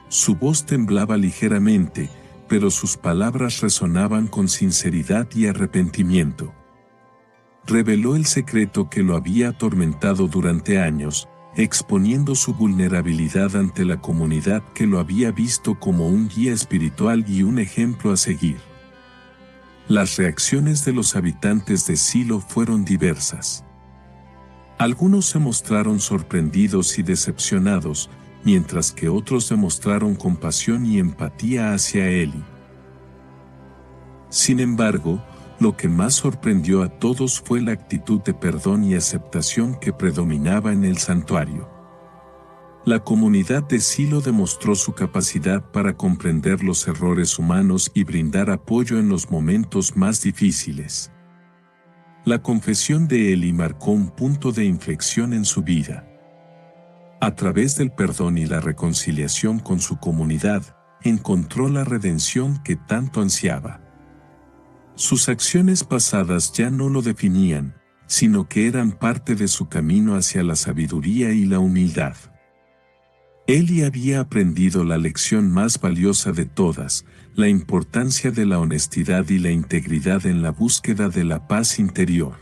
[SPEAKER 1] Su voz temblaba ligeramente, pero sus palabras resonaban con sinceridad y arrepentimiento. Reveló el secreto que lo había atormentado durante años, exponiendo su vulnerabilidad ante la comunidad que lo había visto como un guía espiritual y un ejemplo a seguir. Las reacciones de los habitantes de Silo fueron diversas. Algunos se mostraron sorprendidos y decepcionados, mientras que otros demostraron compasión y empatía hacia Eli. Sin embargo, lo que más sorprendió a todos fue la actitud de perdón y aceptación que predominaba en el santuario. La comunidad de Silo demostró su capacidad para comprender los errores humanos y brindar apoyo en los momentos más difíciles. La confesión de Eli marcó un punto de inflexión en su vida. A través del perdón y la reconciliación con su comunidad, encontró la redención que tanto ansiaba. Sus acciones pasadas ya no lo definían, sino que eran parte de su camino hacia la sabiduría y la humildad. Eli había aprendido la lección más valiosa de todas, la importancia de la honestidad y la integridad en la búsqueda de la paz interior.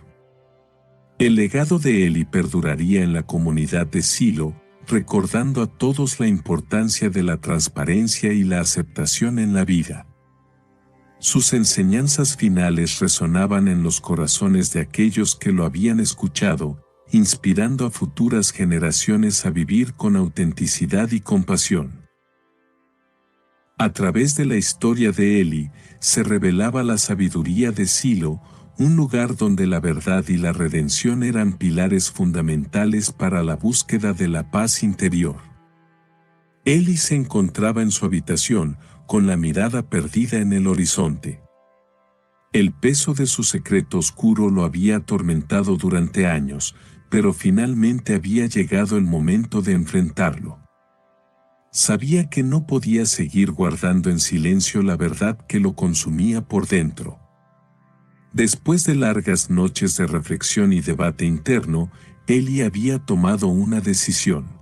[SPEAKER 1] El legado de Eli perduraría en la comunidad de Silo, recordando a todos la importancia de la transparencia y la aceptación en la vida. Sus enseñanzas finales resonaban en los corazones de aquellos que lo habían escuchado, inspirando a futuras generaciones a vivir con autenticidad y compasión. A través de la historia de Eli, se revelaba la sabiduría de Silo, un lugar donde la verdad y la redención eran pilares fundamentales para la búsqueda de la paz interior. Eli se encontraba en su habitación, con la mirada perdida en el horizonte. El peso de su secreto oscuro lo había atormentado durante años, pero finalmente había llegado el momento de enfrentarlo. Sabía que no podía seguir guardando en silencio la verdad que lo consumía por dentro. Después de largas noches de reflexión y debate interno, Eli había tomado una decisión.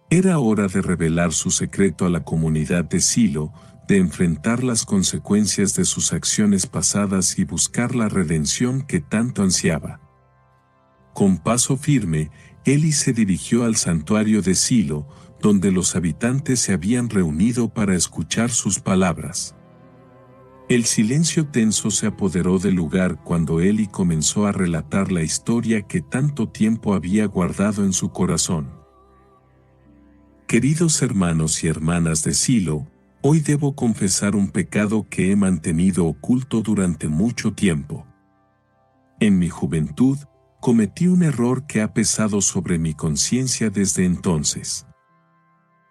[SPEAKER 1] Era hora de revelar su secreto a la comunidad de Silo, de enfrentar las consecuencias de sus acciones pasadas y buscar la redención que tanto ansiaba. Con paso firme, Eli se dirigió al santuario de Silo, donde los habitantes se habían reunido para escuchar sus palabras. El silencio tenso se apoderó del lugar cuando Eli comenzó a relatar la historia que tanto tiempo había guardado en su corazón. Queridos hermanos y hermanas de Silo, hoy debo confesar un pecado que he mantenido oculto durante mucho tiempo. En mi juventud, cometí un error que ha pesado sobre mi conciencia desde entonces.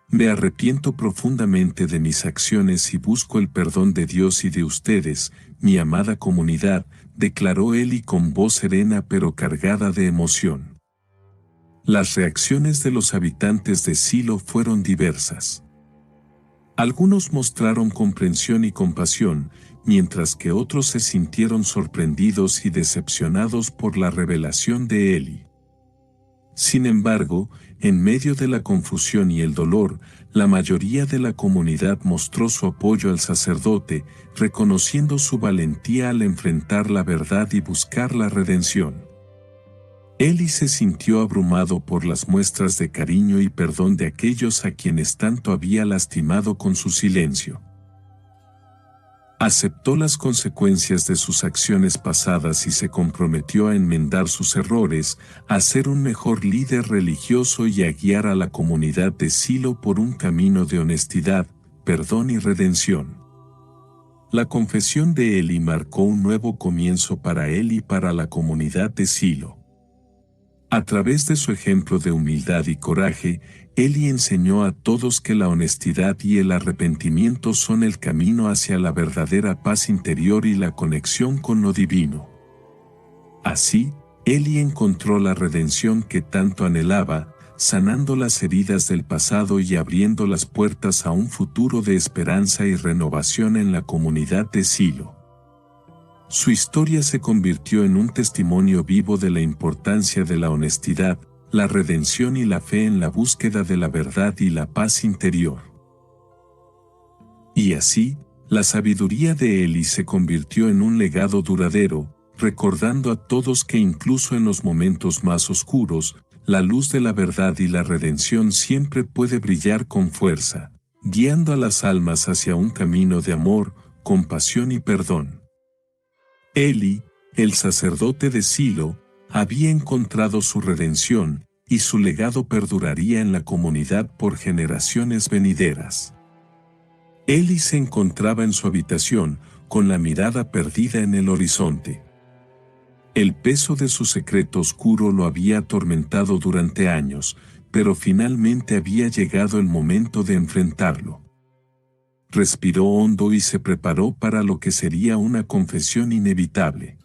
[SPEAKER 1] Me arrepiento profundamente de mis acciones y busco el perdón de Dios y de ustedes, mi amada comunidad, declaró Eli con voz serena pero cargada de emoción. Las reacciones de los habitantes de Silo fueron diversas. Algunos mostraron comprensión y compasión, mientras que otros se sintieron sorprendidos y decepcionados por la revelación de Eli. Sin embargo, en medio de la confusión y el dolor, la mayoría de la comunidad mostró su apoyo al sacerdote, reconociendo su valentía al enfrentar la verdad y buscar la redención. Eli se sintió abrumado por las muestras de cariño y perdón de aquellos a quienes tanto había lastimado con su silencio. Aceptó las consecuencias de sus acciones pasadas y se comprometió a enmendar sus errores, a ser un mejor líder religioso y a guiar a la comunidad de Silo por un camino de honestidad, perdón y redención. La confesión de Eli marcó un nuevo comienzo para él y para la comunidad de Silo. A través de su ejemplo de humildad y coraje, Eli enseñó a todos que la honestidad y el arrepentimiento son el camino hacia la verdadera paz interior y la conexión con lo divino. Así, Eli encontró la redención que tanto anhelaba, sanando las heridas del pasado y abriendo las puertas a un futuro de esperanza y renovación en la comunidad de Silo. Su historia se convirtió en un testimonio vivo de la importancia de la honestidad, la redención y la fe en la búsqueda de la verdad y la paz interior. Y así, la sabiduría de Eli se convirtió en un legado duradero, recordando a todos que incluso en los momentos más oscuros, la luz de la verdad y la redención siempre puede brillar con fuerza, guiando a las almas hacia un camino de amor, compasión y perdón. Eli, el sacerdote de Silo, había encontrado su redención, y su legado perduraría en la comunidad por generaciones venideras. Eli se encontraba en su habitación, con la mirada perdida en el horizonte. El peso de su secreto oscuro lo había atormentado durante años, pero finalmente había llegado el momento de enfrentarlo. Respiró hondo y se preparó para lo que sería una confesión inevitable.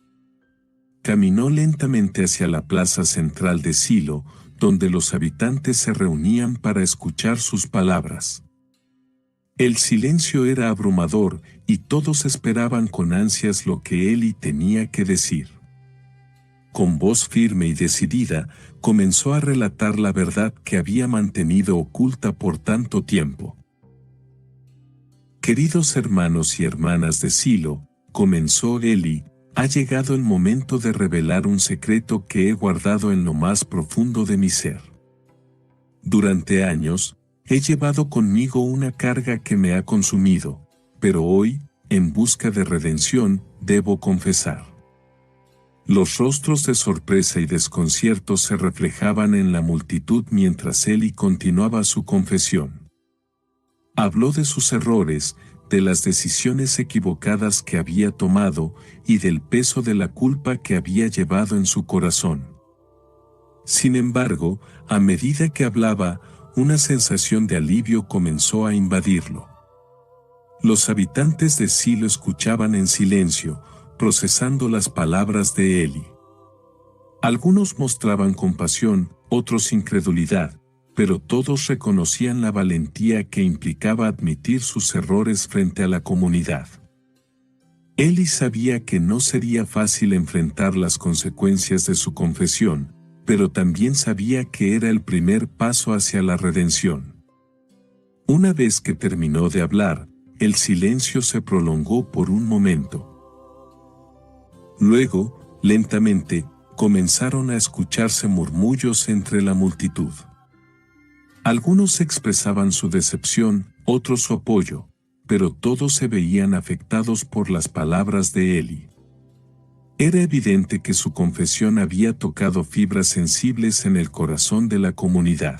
[SPEAKER 1] Caminó lentamente hacia la plaza central de Silo, donde los habitantes se reunían para escuchar sus palabras. El silencio era abrumador y todos esperaban con ansias lo que Eli tenía que decir. Con voz firme y decidida, comenzó a relatar la verdad que había mantenido oculta por tanto tiempo. Queridos hermanos y hermanas de Silo, comenzó Eli, ha llegado el momento de revelar un secreto que he guardado en lo más profundo de mi ser. Durante años, he llevado conmigo una carga que me ha consumido, pero hoy, en busca de redención, debo confesar. Los rostros de sorpresa y desconcierto se reflejaban en la multitud mientras Eli continuaba su confesión. Habló de sus errores, de las decisiones equivocadas que había tomado y del peso de la culpa que había llevado en su corazón. Sin embargo, a medida que hablaba, una sensación de alivio comenzó a invadirlo. Los habitantes de Silo escuchaban en silencio, procesando las palabras de Eli. Algunos mostraban compasión, otros incredulidad, pero todos reconocían la valentía que implicaba admitir sus errores frente a la comunidad. Eli sabía que no sería fácil enfrentar las consecuencias de su confesión, pero también sabía que era el primer paso hacia la redención. Una vez que terminó de hablar, el silencio se prolongó por un momento. Luego, lentamente, comenzaron a escucharse murmullos entre la multitud. Algunos expresaban su decepción, otros su apoyo, pero todos se veían afectados por las palabras de Eli. Era evidente que su confesión había tocado fibras sensibles en el corazón de la comunidad.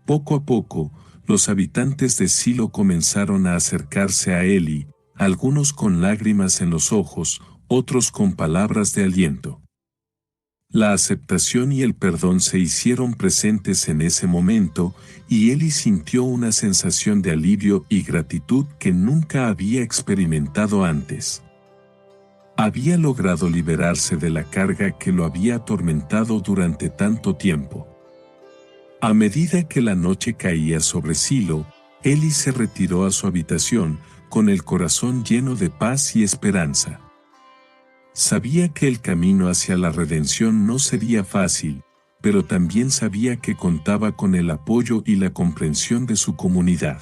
[SPEAKER 1] Poco a poco, los habitantes de Silo comenzaron a acercarse a Eli, algunos con lágrimas en los ojos, otros con palabras de aliento. La aceptación y el perdón se hicieron presentes en ese momento, y Eli sintió una sensación de alivio y gratitud que nunca había experimentado antes. Había logrado liberarse de la carga que lo había atormentado durante tanto tiempo. A medida que la noche caía sobre Silo, Eli se retiró a su habitación, con el corazón lleno de paz y esperanza. Sabía que el camino hacia la redención no sería fácil, pero también sabía que contaba con el apoyo y la comprensión de su comunidad.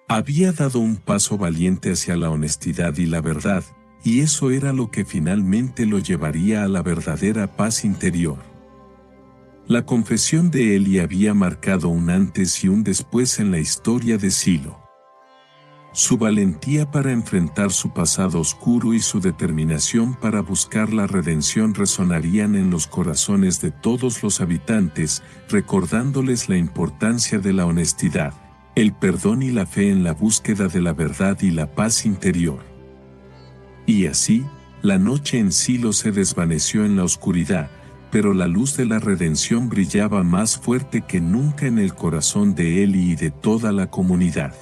[SPEAKER 1] Había dado un paso valiente hacia la honestidad y la verdad, y eso era lo que finalmente lo llevaría a la verdadera paz interior. La confesión de Eli había marcado un antes y un después en la historia de Silo. Su valentía para enfrentar su pasado oscuro y su determinación para buscar la redención resonarían en los corazones de todos los habitantes, recordándoles la importancia de la honestidad, el perdón y la fe en la búsqueda de la verdad y la paz interior. Y así, la noche en Silo se desvaneció en la oscuridad, pero la luz de la redención brillaba más fuerte que nunca en el corazón de Eli y de toda la comunidad.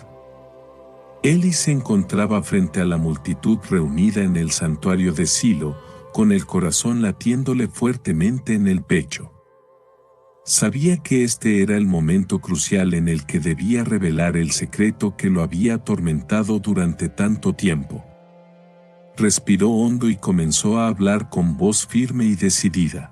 [SPEAKER 1] Eli se encontraba frente a la multitud reunida en el santuario de Silo, con el corazón latiéndole fuertemente en el pecho. Sabía que este era el momento crucial en el que debía revelar el secreto que lo había atormentado durante tanto tiempo. Respiró hondo y comenzó a hablar con voz firme y decidida.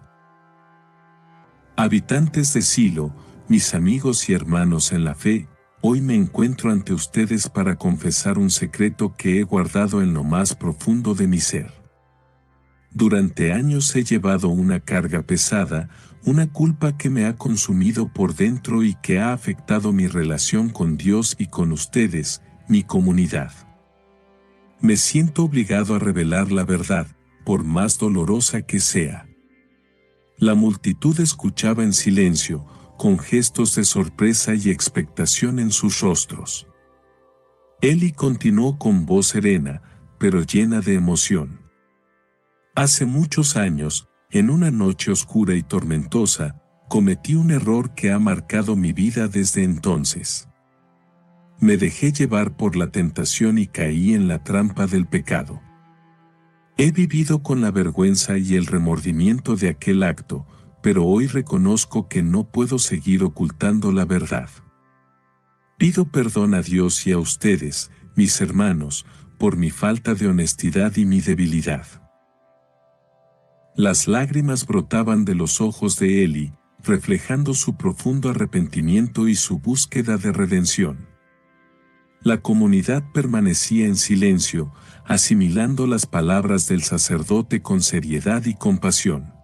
[SPEAKER 1] Habitantes de Silo, mis amigos y hermanos en la fe, hoy me encuentro ante ustedes para confesar un secreto que he guardado en lo más profundo de mi ser. Durante años he llevado una carga pesada, una culpa que me ha consumido por dentro y que ha afectado mi relación con Dios y con ustedes, mi comunidad. Me siento obligado a revelar la verdad, por más dolorosa que sea. La multitud escuchaba en silencio, con gestos de sorpresa y expectación en sus rostros. Eli continuó con voz serena, pero llena de emoción. Hace muchos años, en una noche oscura y tormentosa, cometí un error que ha marcado mi vida desde entonces. Me dejé llevar por la tentación y caí en la trampa del pecado. He vivido con la vergüenza y el remordimiento de aquel acto, pero hoy reconozco que no puedo seguir ocultando la verdad. Pido perdón a Dios y a ustedes, mis hermanos, por mi falta de honestidad y mi debilidad. Las lágrimas brotaban de los ojos de Eli, reflejando su profundo arrepentimiento y su búsqueda de redención. La comunidad permanecía en silencio, asimilando las palabras del sacerdote con seriedad y compasión.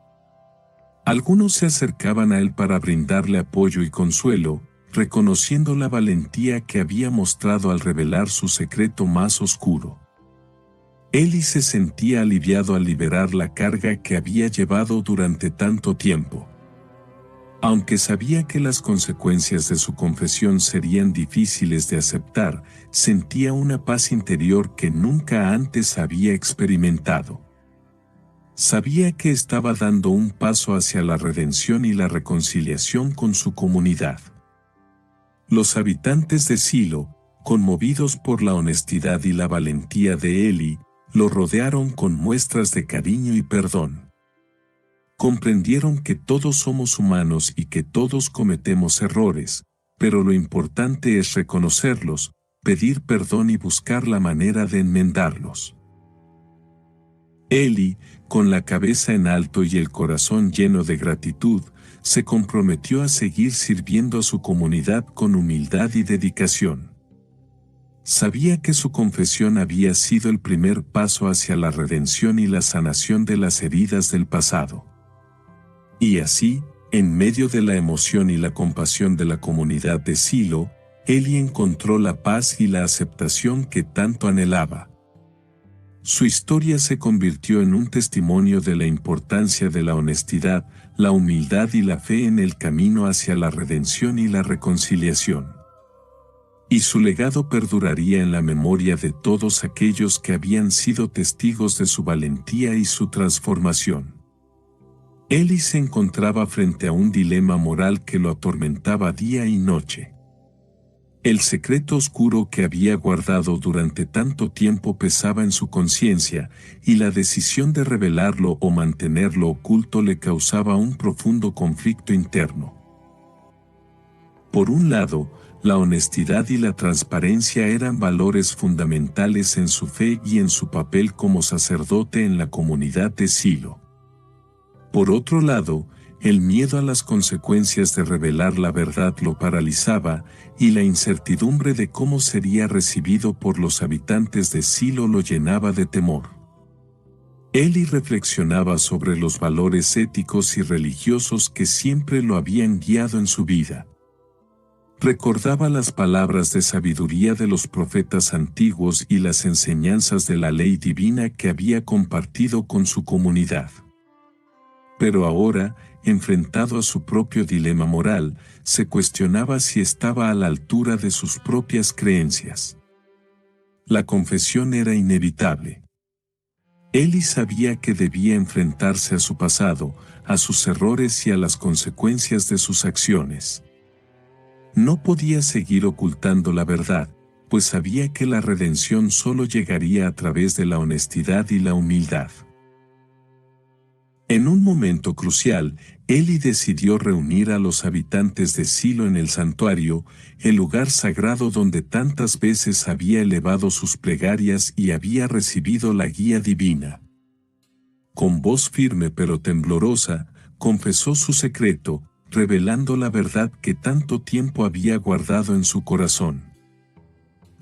[SPEAKER 1] Algunos se acercaban a él para brindarle apoyo y consuelo, reconociendo la valentía que había mostrado al revelar su secreto más oscuro. Eli se sentía aliviado al liberar la carga que había llevado durante tanto tiempo. Aunque sabía que las consecuencias de su confesión serían difíciles de aceptar, sentía una paz interior que nunca antes había experimentado. Sabía que estaba dando un paso hacia la redención y la reconciliación con su comunidad. Los habitantes de Silo, conmovidos por la honestidad y la valentía de Eli, lo rodearon con muestras de cariño y perdón. Comprendieron que todos somos humanos y que todos cometemos errores, pero lo importante es reconocerlos, pedir perdón y buscar la manera de enmendarlos. Eli, con la cabeza en alto y el corazón lleno de gratitud, se comprometió a seguir sirviendo a su comunidad con humildad y dedicación. Sabía que su confesión había sido el primer paso hacia la redención y la sanación de las heridas del pasado. Y así, en medio de la emoción y la compasión de la comunidad de Silo, Eli encontró la paz y la aceptación que tanto anhelaba. Su historia se convirtió en un testimonio de la importancia de la honestidad, la humildad y la fe en el camino hacia la redención y la reconciliación. Y su legado perduraría en la memoria de todos aquellos que habían sido testigos de su valentía y su transformación. Eli se encontraba frente a un dilema moral que lo atormentaba día y noche. El secreto oscuro que había guardado durante tanto tiempo pesaba en su conciencia, y la decisión de revelarlo o mantenerlo oculto le causaba un profundo conflicto interno. Por un lado, la honestidad y la transparencia eran valores fundamentales en su fe y en su papel como sacerdote en la comunidad de Silo. Por otro lado, el miedo a las consecuencias de revelar la verdad lo paralizaba, y la incertidumbre de cómo sería recibido por los habitantes de Silo lo llenaba de temor. Eli reflexionaba sobre los valores éticos y religiosos que siempre lo habían guiado en su vida. Recordaba las palabras de sabiduría de los profetas antiguos y las enseñanzas de la ley divina que había compartido con su comunidad. Pero ahora, enfrentado a su propio dilema moral, se cuestionaba si estaba a la altura de sus propias creencias. La confesión era inevitable. Eli sabía que debía enfrentarse a su pasado, a sus errores y a las consecuencias de sus acciones. No podía seguir ocultando la verdad, pues sabía que la redención solo llegaría a través de la honestidad y la humildad. En un momento crucial, Eli decidió reunir a los habitantes de Silo en el santuario, el lugar sagrado donde tantas veces había elevado sus plegarias y había recibido la guía divina. Con voz firme pero temblorosa, confesó su secreto, revelando la verdad que tanto tiempo había guardado en su corazón.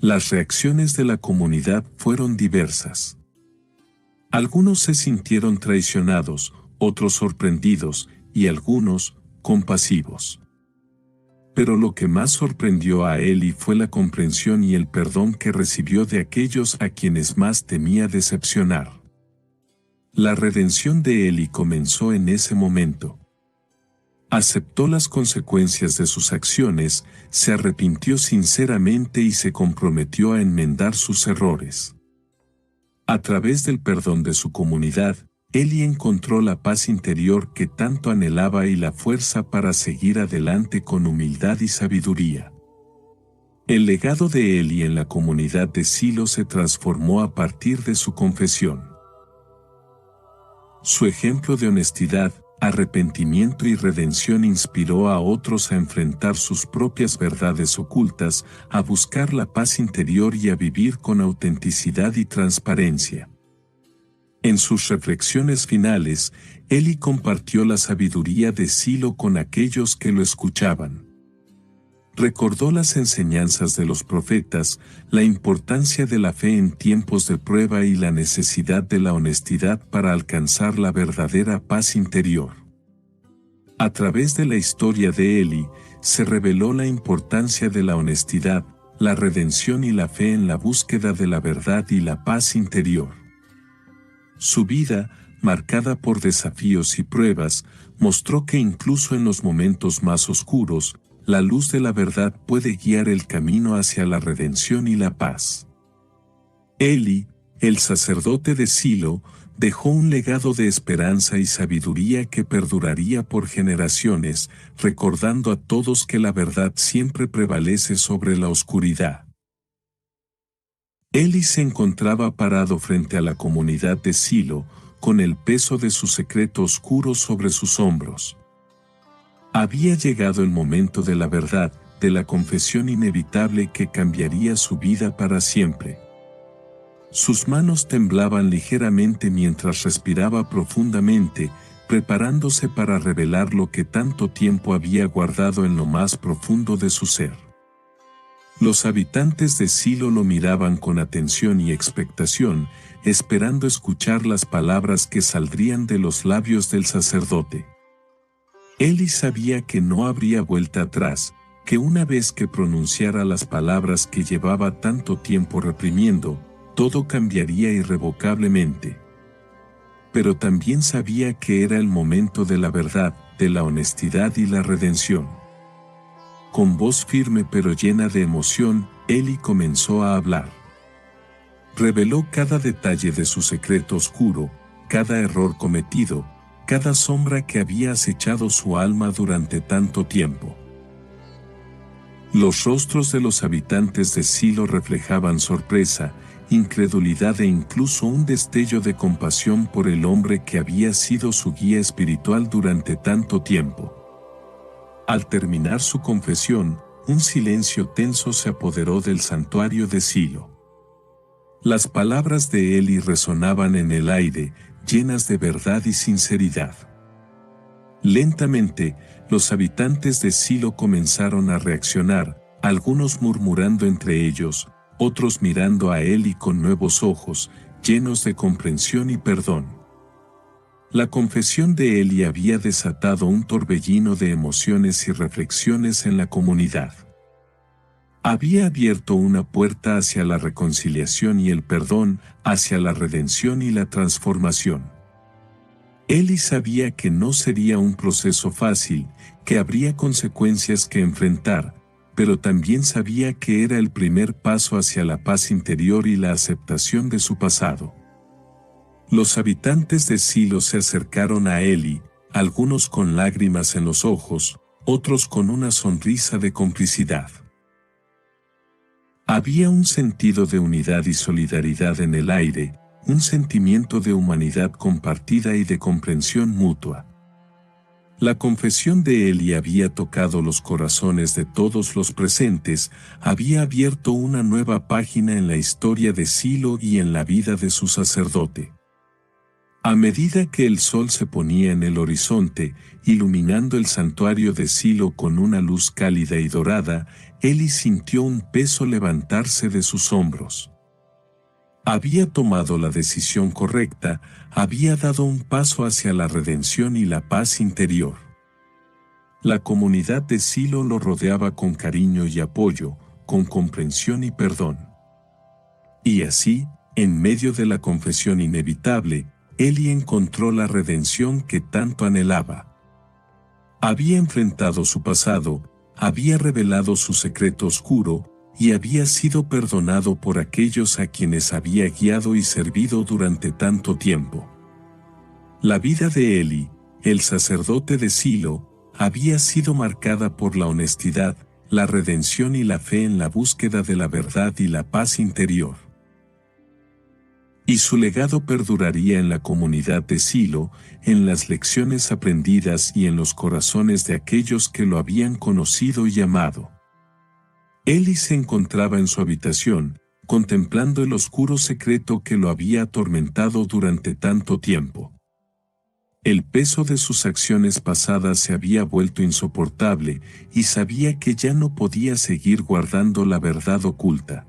[SPEAKER 1] Las reacciones de la comunidad fueron diversas. Algunos se sintieron traicionados, otros sorprendidos, y algunos, compasivos. Pero lo que más sorprendió a Eli fue la comprensión y el perdón que recibió de aquellos a quienes más temía decepcionar. La redención de Eli comenzó en ese momento. Aceptó las consecuencias de sus acciones, se arrepintió sinceramente y se comprometió a enmendar sus errores. A través del perdón de su comunidad, Eli encontró la paz interior que tanto anhelaba y la fuerza para seguir adelante con humildad y sabiduría. El legado de Eli en la comunidad de Silo se transformó a partir de su confesión. Su ejemplo de honestidad, arrepentimiento y redención inspiró a otros a enfrentar sus propias verdades ocultas, a buscar la paz interior y a vivir con autenticidad y transparencia. En sus reflexiones finales, Eli compartió la sabiduría de Silo con aquellos que lo escuchaban. Recordó las enseñanzas de los profetas, la importancia de la fe en tiempos de prueba y la necesidad de la honestidad para alcanzar la verdadera paz interior. A través de la historia de Eli, se reveló la importancia de la honestidad, la redención y la fe en la búsqueda de la verdad y la paz interior. Su vida, marcada por desafíos y pruebas, mostró que incluso en los momentos más oscuros, la luz de la verdad puede guiar el camino hacia la redención y la paz. Eli, el sacerdote de Silo, dejó un legado de esperanza y sabiduría que perduraría por generaciones, recordando a todos que la verdad siempre prevalece sobre la oscuridad. Eli se encontraba parado frente a la comunidad de Silo, con el peso de su secreto oscuro sobre sus hombros. Había llegado el momento de la verdad, de la confesión inevitable que cambiaría su vida para siempre. Sus manos temblaban ligeramente mientras respiraba profundamente, preparándose para revelar lo que tanto tiempo había guardado en lo más profundo de su ser. Los habitantes de Silo lo miraban con atención y expectación, esperando escuchar las palabras que saldrían de los labios del sacerdote. Eli sabía que no habría vuelta atrás, que una vez que pronunciara las palabras que llevaba tanto tiempo reprimiendo, todo cambiaría irrevocablemente. Pero también sabía que era el momento de la verdad, de la honestidad y la redención. Con voz firme pero llena de emoción, Eli comenzó a hablar. Reveló cada detalle de su secreto oscuro, cada error cometido, cada sombra que había acechado su alma durante tanto tiempo. Los rostros de los habitantes de Silo reflejaban sorpresa, incredulidad e incluso un destello de compasión por el hombre que había sido su guía espiritual durante tanto tiempo. Al terminar su confesión, un silencio tenso se apoderó del santuario de Silo. Las palabras de Eli resonaban en el aire, llenas de verdad y sinceridad. Lentamente, los habitantes de Silo comenzaron a reaccionar, algunos murmurando entre ellos, otros mirando a Eli con nuevos ojos, llenos de comprensión y perdón. La confesión de Eli había desatado un torbellino de emociones y reflexiones en la comunidad. Había abierto una puerta hacia la reconciliación y el perdón, hacia la redención y la transformación. Eli sabía que no sería un proceso fácil, que habría consecuencias que enfrentar, pero también sabía que era el primer paso hacia la paz interior y la aceptación de su pasado. Los habitantes de Silo se acercaron a Eli, algunos con lágrimas en los ojos, otros con una sonrisa de complicidad. Había un sentido de unidad y solidaridad en el aire, un sentimiento de humanidad compartida y de comprensión mutua. La confesión de Eli había tocado los corazones de todos los presentes, había abierto una nueva página en la historia de Silo y en la vida de su sacerdote. A medida que el sol se ponía en el horizonte, iluminando el santuario de Silo con una luz cálida y dorada, Eli sintió un peso levantarse de sus hombros. Había tomado la decisión correcta, había dado un paso hacia la redención y la paz interior. La comunidad de Silo lo rodeaba con cariño y apoyo, con comprensión y perdón. Y así, en medio de la confesión inevitable, Eli encontró la redención que tanto anhelaba. Había enfrentado su pasado, había revelado su secreto oscuro, y había sido perdonado por aquellos a quienes había guiado y servido durante tanto tiempo. La vida de Eli, el sacerdote de Silo, había sido marcada por la honestidad, la redención y la fe en la búsqueda de la verdad y la paz interior. Y su legado perduraría en la comunidad de Silo, en las lecciones aprendidas y en los corazones de aquellos que lo habían conocido y amado. Eli se encontraba en su habitación, contemplando el oscuro secreto que lo había atormentado durante tanto tiempo. El peso de sus acciones pasadas se había vuelto insoportable y sabía que ya no podía seguir guardando la verdad oculta.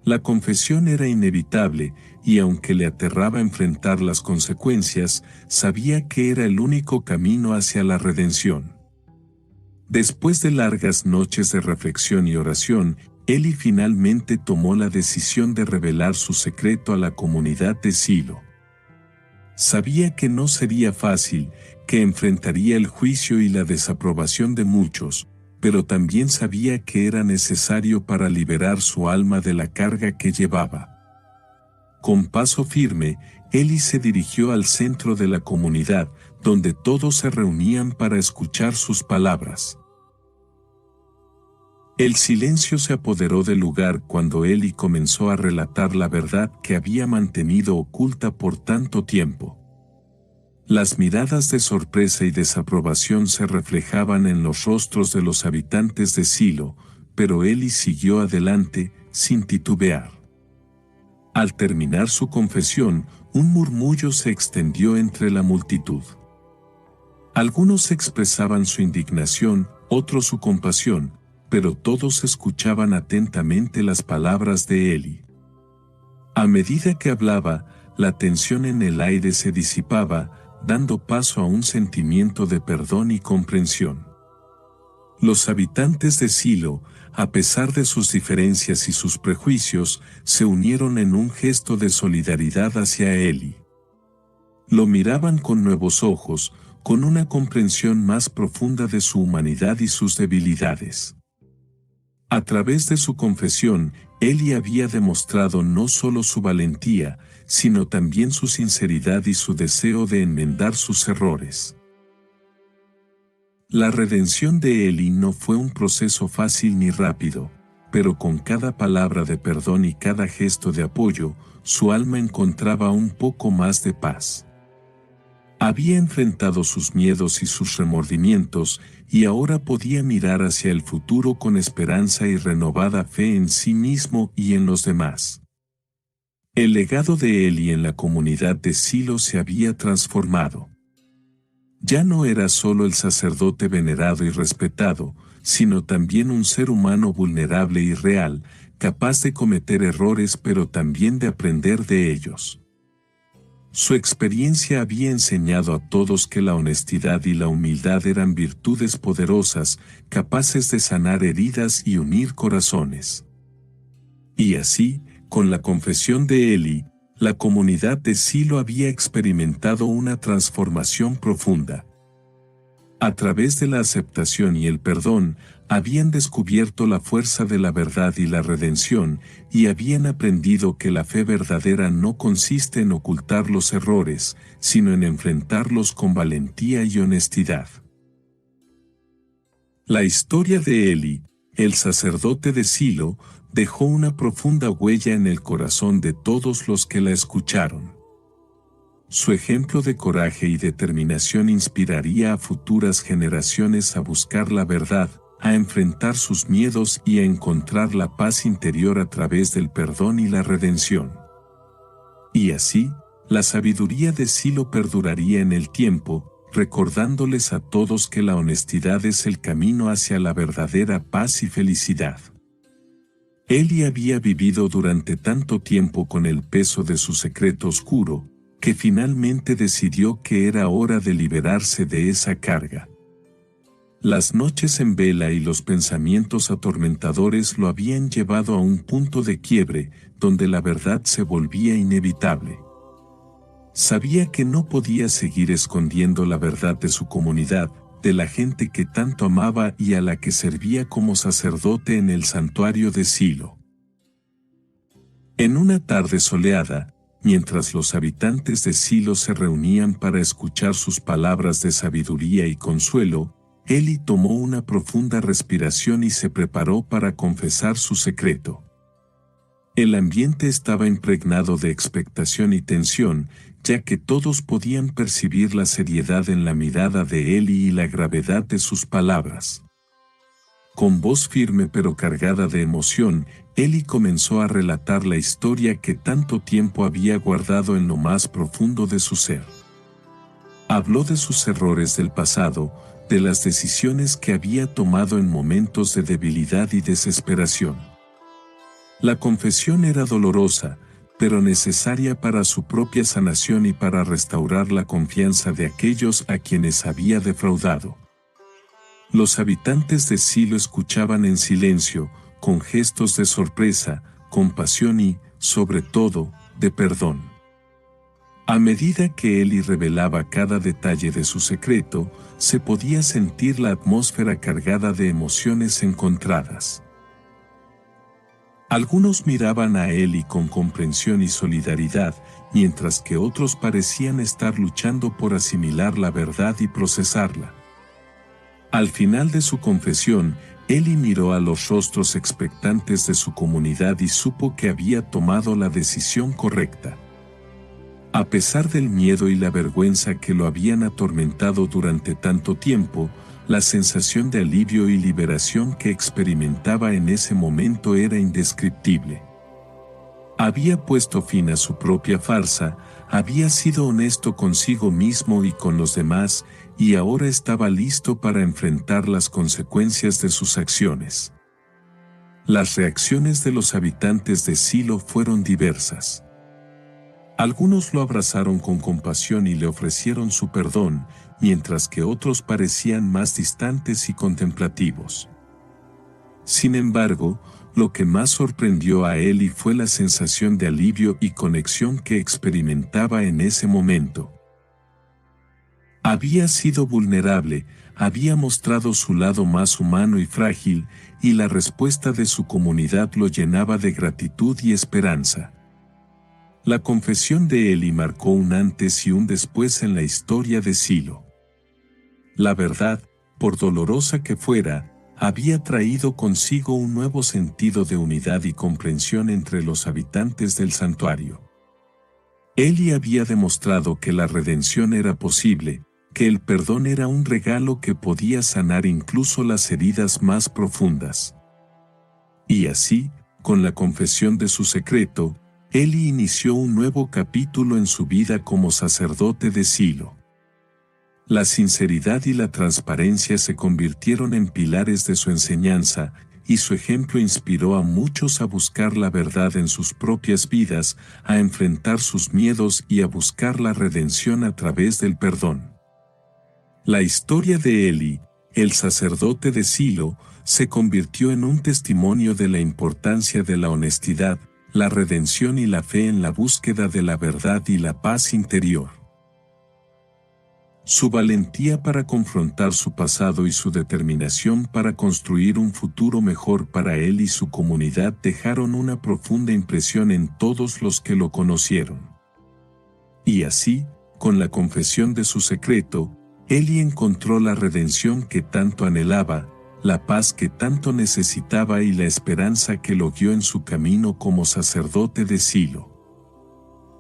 [SPEAKER 1] La confesión era inevitable y aunque le aterraba enfrentar las consecuencias, sabía que era el único camino hacia la redención. Después de largas noches de reflexión y oración, Eli finalmente tomó la decisión de revelar su secreto a la comunidad de Silo. Sabía que no sería fácil, que enfrentaría el juicio y la desaprobación de muchos, pero también sabía que era necesario para liberar su alma de la carga que llevaba. Con paso firme, Eli se dirigió al centro de la comunidad, donde todos se reunían para escuchar sus palabras. El silencio se apoderó del lugar cuando Eli comenzó a relatar la verdad que había mantenido oculta por tanto tiempo. Las miradas de sorpresa y desaprobación se reflejaban en los rostros de los habitantes de Silo, pero Eli siguió adelante, sin titubear. Al terminar su confesión, un murmullo se extendió entre la multitud. Algunos expresaban su indignación, otros su compasión, pero todos escuchaban atentamente las palabras de Eli. A medida que hablaba, la tensión en el aire se disipaba, dando paso a un sentimiento de perdón y comprensión. Los habitantes de Silo, a pesar de sus diferencias y sus prejuicios, se unieron en un gesto de solidaridad hacia Eli. Lo miraban con nuevos ojos, con una comprensión más profunda de su humanidad y sus debilidades. A través de su confesión, Eli había demostrado no solo su valentía, sino también su sinceridad y su deseo de enmendar sus errores. La redención de Eli no fue un proceso fácil ni rápido, pero con cada palabra de perdón y cada gesto de apoyo, su alma encontraba un poco más de paz. Había enfrentado sus miedos y sus remordimientos, y ahora podía mirar hacia el futuro con esperanza y renovada fe en sí mismo y en los demás. El legado de Eli en la comunidad de Silo se había transformado. Ya no era solo el sacerdote venerado y respetado, sino también un ser humano vulnerable y real, capaz de cometer errores pero también de aprender de ellos. Su experiencia había enseñado a todos que la honestidad y la humildad eran virtudes poderosas, capaces de sanar heridas y unir corazones. Y así, con la confesión de Eli, la comunidad de Silo había experimentado una transformación profunda. A través de la aceptación y el perdón, habían descubierto la fuerza de la verdad y la redención, y habían aprendido que la fe verdadera no consiste en ocultar los errores, sino en enfrentarlos con valentía y honestidad. La historia de Eli, el sacerdote de Silo, dejó una profunda huella en el corazón de todos los que la escucharon. Su ejemplo de coraje y determinación inspiraría a futuras generaciones a buscar la verdad, a enfrentar sus miedos y a encontrar la paz interior a través del perdón y la redención. Y así, la sabiduría de Silo perduraría en el tiempo, recordándoles a todos que la honestidad es el camino hacia la verdadera paz y felicidad. Eli había vivido durante tanto tiempo con el peso de su secreto oscuro, que finalmente decidió que era hora de liberarse de esa carga. Las noches en vela y los pensamientos atormentadores lo habían llevado a un punto de quiebre, donde la verdad se volvía inevitable. Sabía que no podía seguir escondiendo la verdad de su comunidad, de la gente que tanto amaba y a la que servía como sacerdote en el santuario de Silo. En una tarde soleada, mientras los habitantes de Silo se reunían para escuchar sus palabras de sabiduría y consuelo, Eli tomó una profunda respiración y se preparó para confesar su secreto. El ambiente estaba impregnado de expectación y tensión, ya que todos podían percibir la seriedad en la mirada de Eli y la gravedad de sus palabras. Con voz firme pero cargada de emoción, Eli comenzó a relatar la historia que tanto tiempo había guardado en lo más profundo de su ser. Habló de sus errores del pasado, de las decisiones que había tomado en momentos de debilidad y desesperación. La confesión era dolorosa, pero necesaria para su propia sanación y para restaurar la confianza de aquellos a quienes había defraudado. Los habitantes de Silo escuchaban en silencio, con gestos de sorpresa, compasión y, sobre todo, de perdón. A medida que Eli revelaba cada detalle de su secreto, se podía sentir la atmósfera cargada de emociones encontradas. Algunos miraban a Eli con comprensión y solidaridad, mientras que otros parecían estar luchando por asimilar la verdad y procesarla. Al final de su confesión, Eli miró a los rostros expectantes de su comunidad y supo que había tomado la decisión correcta. A pesar del miedo y la vergüenza que lo habían atormentado durante tanto tiempo, la sensación de alivio y liberación que experimentaba en ese momento era indescriptible. Había puesto fin a su propia farsa, había sido honesto consigo mismo y con los demás, y ahora estaba listo para enfrentar las consecuencias de sus acciones. Las reacciones de los habitantes de Silo fueron diversas. Algunos lo abrazaron con compasión y le ofrecieron su perdón, mientras que otros parecían más distantes y contemplativos. Sin embargo, lo que más sorprendió a Eli fue la sensación de alivio y conexión que experimentaba en ese momento. Había sido vulnerable, había mostrado su lado más humano y frágil, y la respuesta de su comunidad lo llenaba de gratitud y esperanza. La confesión de Eli marcó un antes y un después en la historia de Silo. La verdad, por dolorosa que fuera, había traído consigo un nuevo sentido de unidad y comprensión entre los habitantes del santuario. Eli había demostrado que la redención era posible, que el perdón era un regalo que podía sanar incluso las heridas más profundas. Y así, con la confesión de su secreto, Eli inició un nuevo capítulo en su vida como sacerdote de Silo. La sinceridad y la transparencia se convirtieron en pilares de su enseñanza, y su ejemplo inspiró a muchos a buscar la verdad en sus propias vidas, a enfrentar sus miedos y a buscar la redención a través del perdón. La historia de Eli, el sacerdote de Silo, se convirtió en un testimonio de la importancia de la honestidad, la redención y la fe en la búsqueda de la verdad y la paz interior. Su valentía para confrontar su pasado y su determinación para construir un futuro mejor para él y su comunidad dejaron una profunda impresión en todos los que lo conocieron. Y así, con la confesión de su secreto, Eli encontró la redención que tanto anhelaba, la paz que tanto necesitaba y la esperanza que lo guió en su camino como sacerdote de Silo.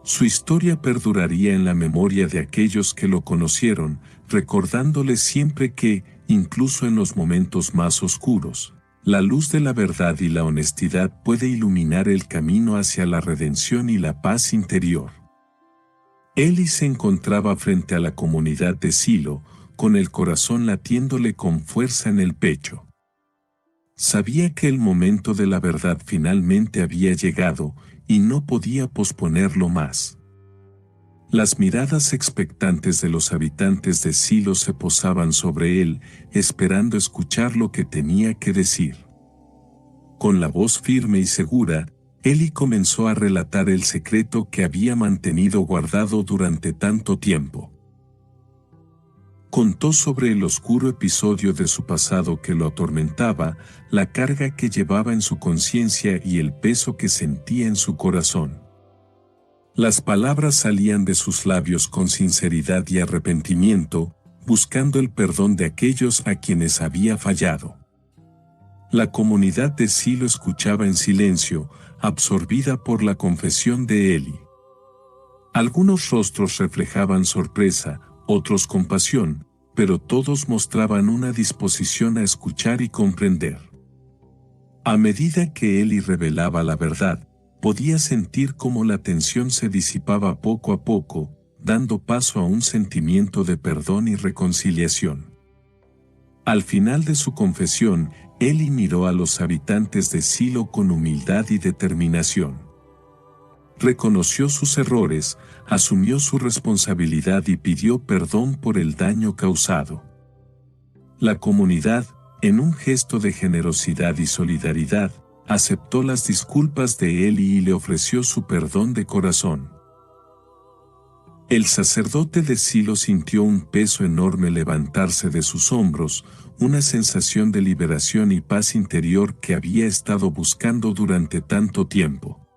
[SPEAKER 1] Su historia perduraría en la memoria de aquellos que lo conocieron, recordándole siempre que, incluso en los momentos más oscuros, la luz de la verdad y la honestidad puede iluminar el camino hacia la redención y la paz interior. Eli se encontraba frente a la comunidad de Silo, con el corazón latiéndole con fuerza en el pecho. Sabía que el momento de la verdad finalmente había llegado, y no podía posponerlo más. Las miradas expectantes de los habitantes de Silo se posaban sobre él, esperando escuchar lo que tenía que decir. Con la voz firme y segura, Eli comenzó a relatar el secreto que había mantenido guardado durante tanto tiempo. Contó sobre el oscuro episodio de su pasado que lo atormentaba, la carga que llevaba en su conciencia y el peso que sentía en su corazón. Las palabras salían de sus labios con sinceridad y arrepentimiento, buscando el perdón de aquellos a quienes había fallado. La comunidad de Silo escuchaba en silencio, absorbida por la confesión de Eli. Algunos rostros reflejaban sorpresa, otros compasión, pero todos mostraban una disposición a escuchar y comprender. A medida que Eli revelaba la verdad, podía sentir cómo la tensión se disipaba poco a poco, dando paso a un sentimiento de perdón y reconciliación. Al final de su confesión, Eli miró a los habitantes de Silo con humildad y determinación. Reconoció sus errores, asumió su responsabilidad y pidió perdón por el daño causado. La comunidad, en un gesto de generosidad y solidaridad, aceptó las disculpas de Eli y le ofreció su perdón de corazón. El sacerdote de Silo sintió un peso enorme levantarse de sus hombros, una sensación de liberación y paz interior que había estado buscando durante tanto tiempo.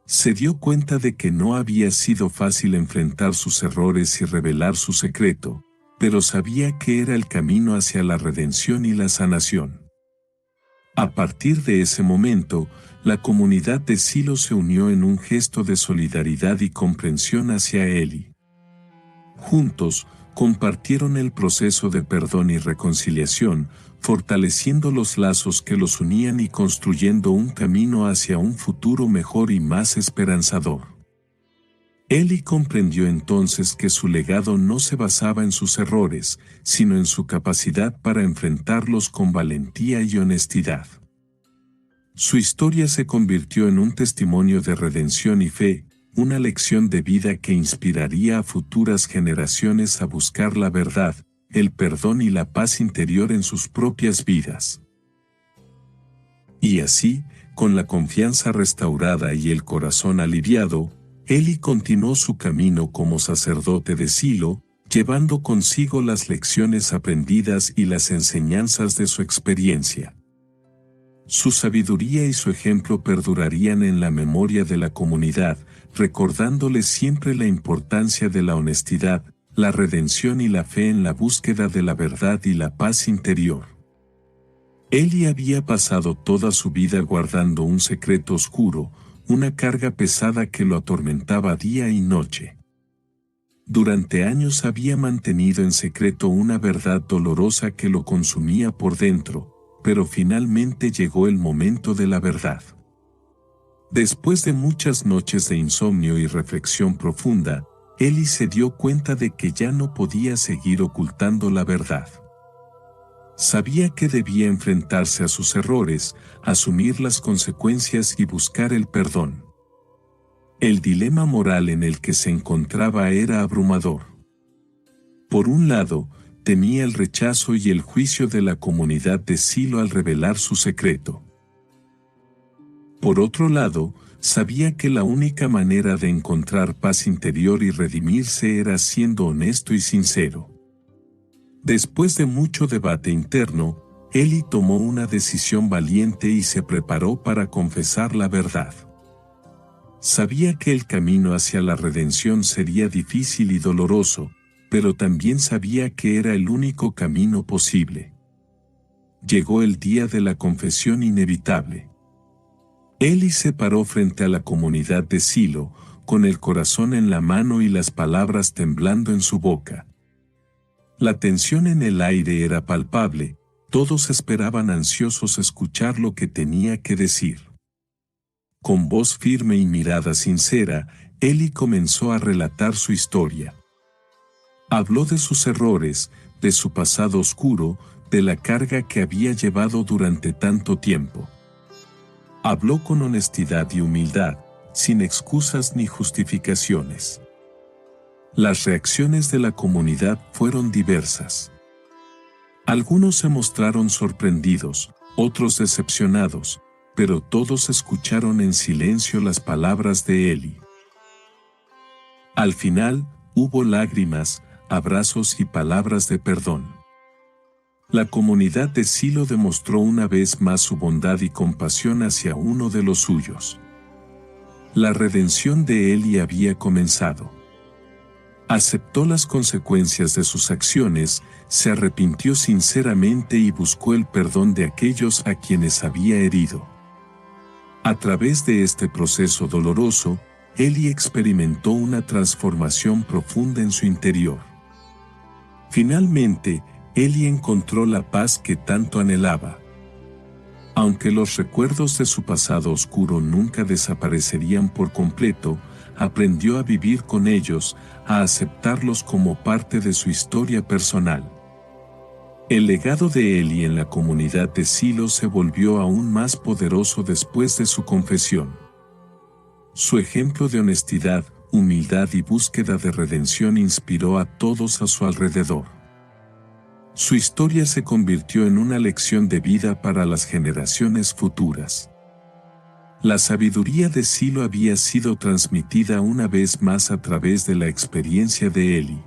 [SPEAKER 1] Se dio cuenta de que no había sido fácil enfrentar sus errores y revelar su secreto, pero sabía que era el camino hacia la redención y la sanación. A partir de ese momento, la comunidad de Silo se unió en un gesto de solidaridad y comprensión hacia Eli. Juntos, compartieron el proceso de perdón y reconciliación, fortaleciendo los lazos que los unían y construyendo un camino hacia un futuro mejor y más esperanzador. Eli comprendió entonces que su legado no se basaba en sus errores, sino en su capacidad para enfrentarlos con valentía y honestidad. Su historia se convirtió en un testimonio de redención y fe, una lección de vida que inspiraría a futuras generaciones a buscar la verdad, el perdón y la paz interior en sus propias vidas. Y así, con la confianza restaurada y el corazón aliviado, Eli continuó su camino como sacerdote de Silo, llevando consigo las lecciones aprendidas y las enseñanzas de su experiencia. Su sabiduría y su ejemplo perdurarían en la memoria de la comunidad, recordándoles siempre la importancia de la honestidad, la redención y la fe en la búsqueda de la verdad y la paz interior. Eli había pasado toda su vida guardando un secreto oscuro, una carga pesada que lo atormentaba día y noche. Durante años había mantenido en secreto una verdad dolorosa que lo consumía por dentro, pero finalmente llegó el momento de la verdad. Después de muchas noches de insomnio y reflexión profunda, Eli se dio cuenta de que ya no podía seguir ocultando la verdad. Sabía que debía enfrentarse a sus errores, asumir las consecuencias y buscar el perdón. El dilema moral en el que se encontraba era abrumador. Por un lado, temía el rechazo y el juicio de la comunidad de Silo al revelar su secreto. Por otro lado, sabía que la única manera de encontrar paz interior y redimirse era siendo honesto y sincero. Después de mucho debate interno, Eli tomó una decisión valiente y se preparó para confesar la verdad. Sabía que el camino hacia la redención sería difícil y doloroso, pero también sabía que era el único camino posible. Llegó el día de la confesión inevitable. Eli se paró frente a la comunidad de Silo, con el corazón en la mano y las palabras temblando en su boca. La tensión en el aire era palpable, todos esperaban ansiosos escuchar lo que tenía que decir. Con voz firme y mirada sincera, Eli comenzó a relatar su historia. Habló de sus errores, de su pasado oscuro, de la carga que había llevado durante tanto tiempo. Habló con honestidad y humildad, sin excusas ni justificaciones. Las reacciones de la comunidad fueron diversas. Algunos se mostraron sorprendidos, otros decepcionados, pero todos escucharon en silencio las palabras de Eli. Al final, hubo lágrimas, abrazos y palabras de perdón. La comunidad de Silo demostró una vez más su bondad y compasión hacia uno de los suyos. La redención de Eli había comenzado. Aceptó las consecuencias de sus acciones, se arrepintió sinceramente y buscó el perdón de aquellos a quienes había herido. A través de este proceso doloroso, Eli experimentó una transformación profunda en su interior. Finalmente, Eli encontró la paz que tanto anhelaba. Aunque los recuerdos de su pasado oscuro nunca desaparecerían por completo, aprendió a vivir con ellos, a aceptarlos como parte de su historia personal. El legado de Eli en la comunidad de Silo se volvió aún más poderoso después de su confesión. Su ejemplo de honestidad, humildad y búsqueda de redención inspiró a todos a su alrededor. Su historia se convirtió en una lección de vida para las generaciones futuras. La sabiduría de Silo había sido transmitida una vez más a través de la experiencia de Eli.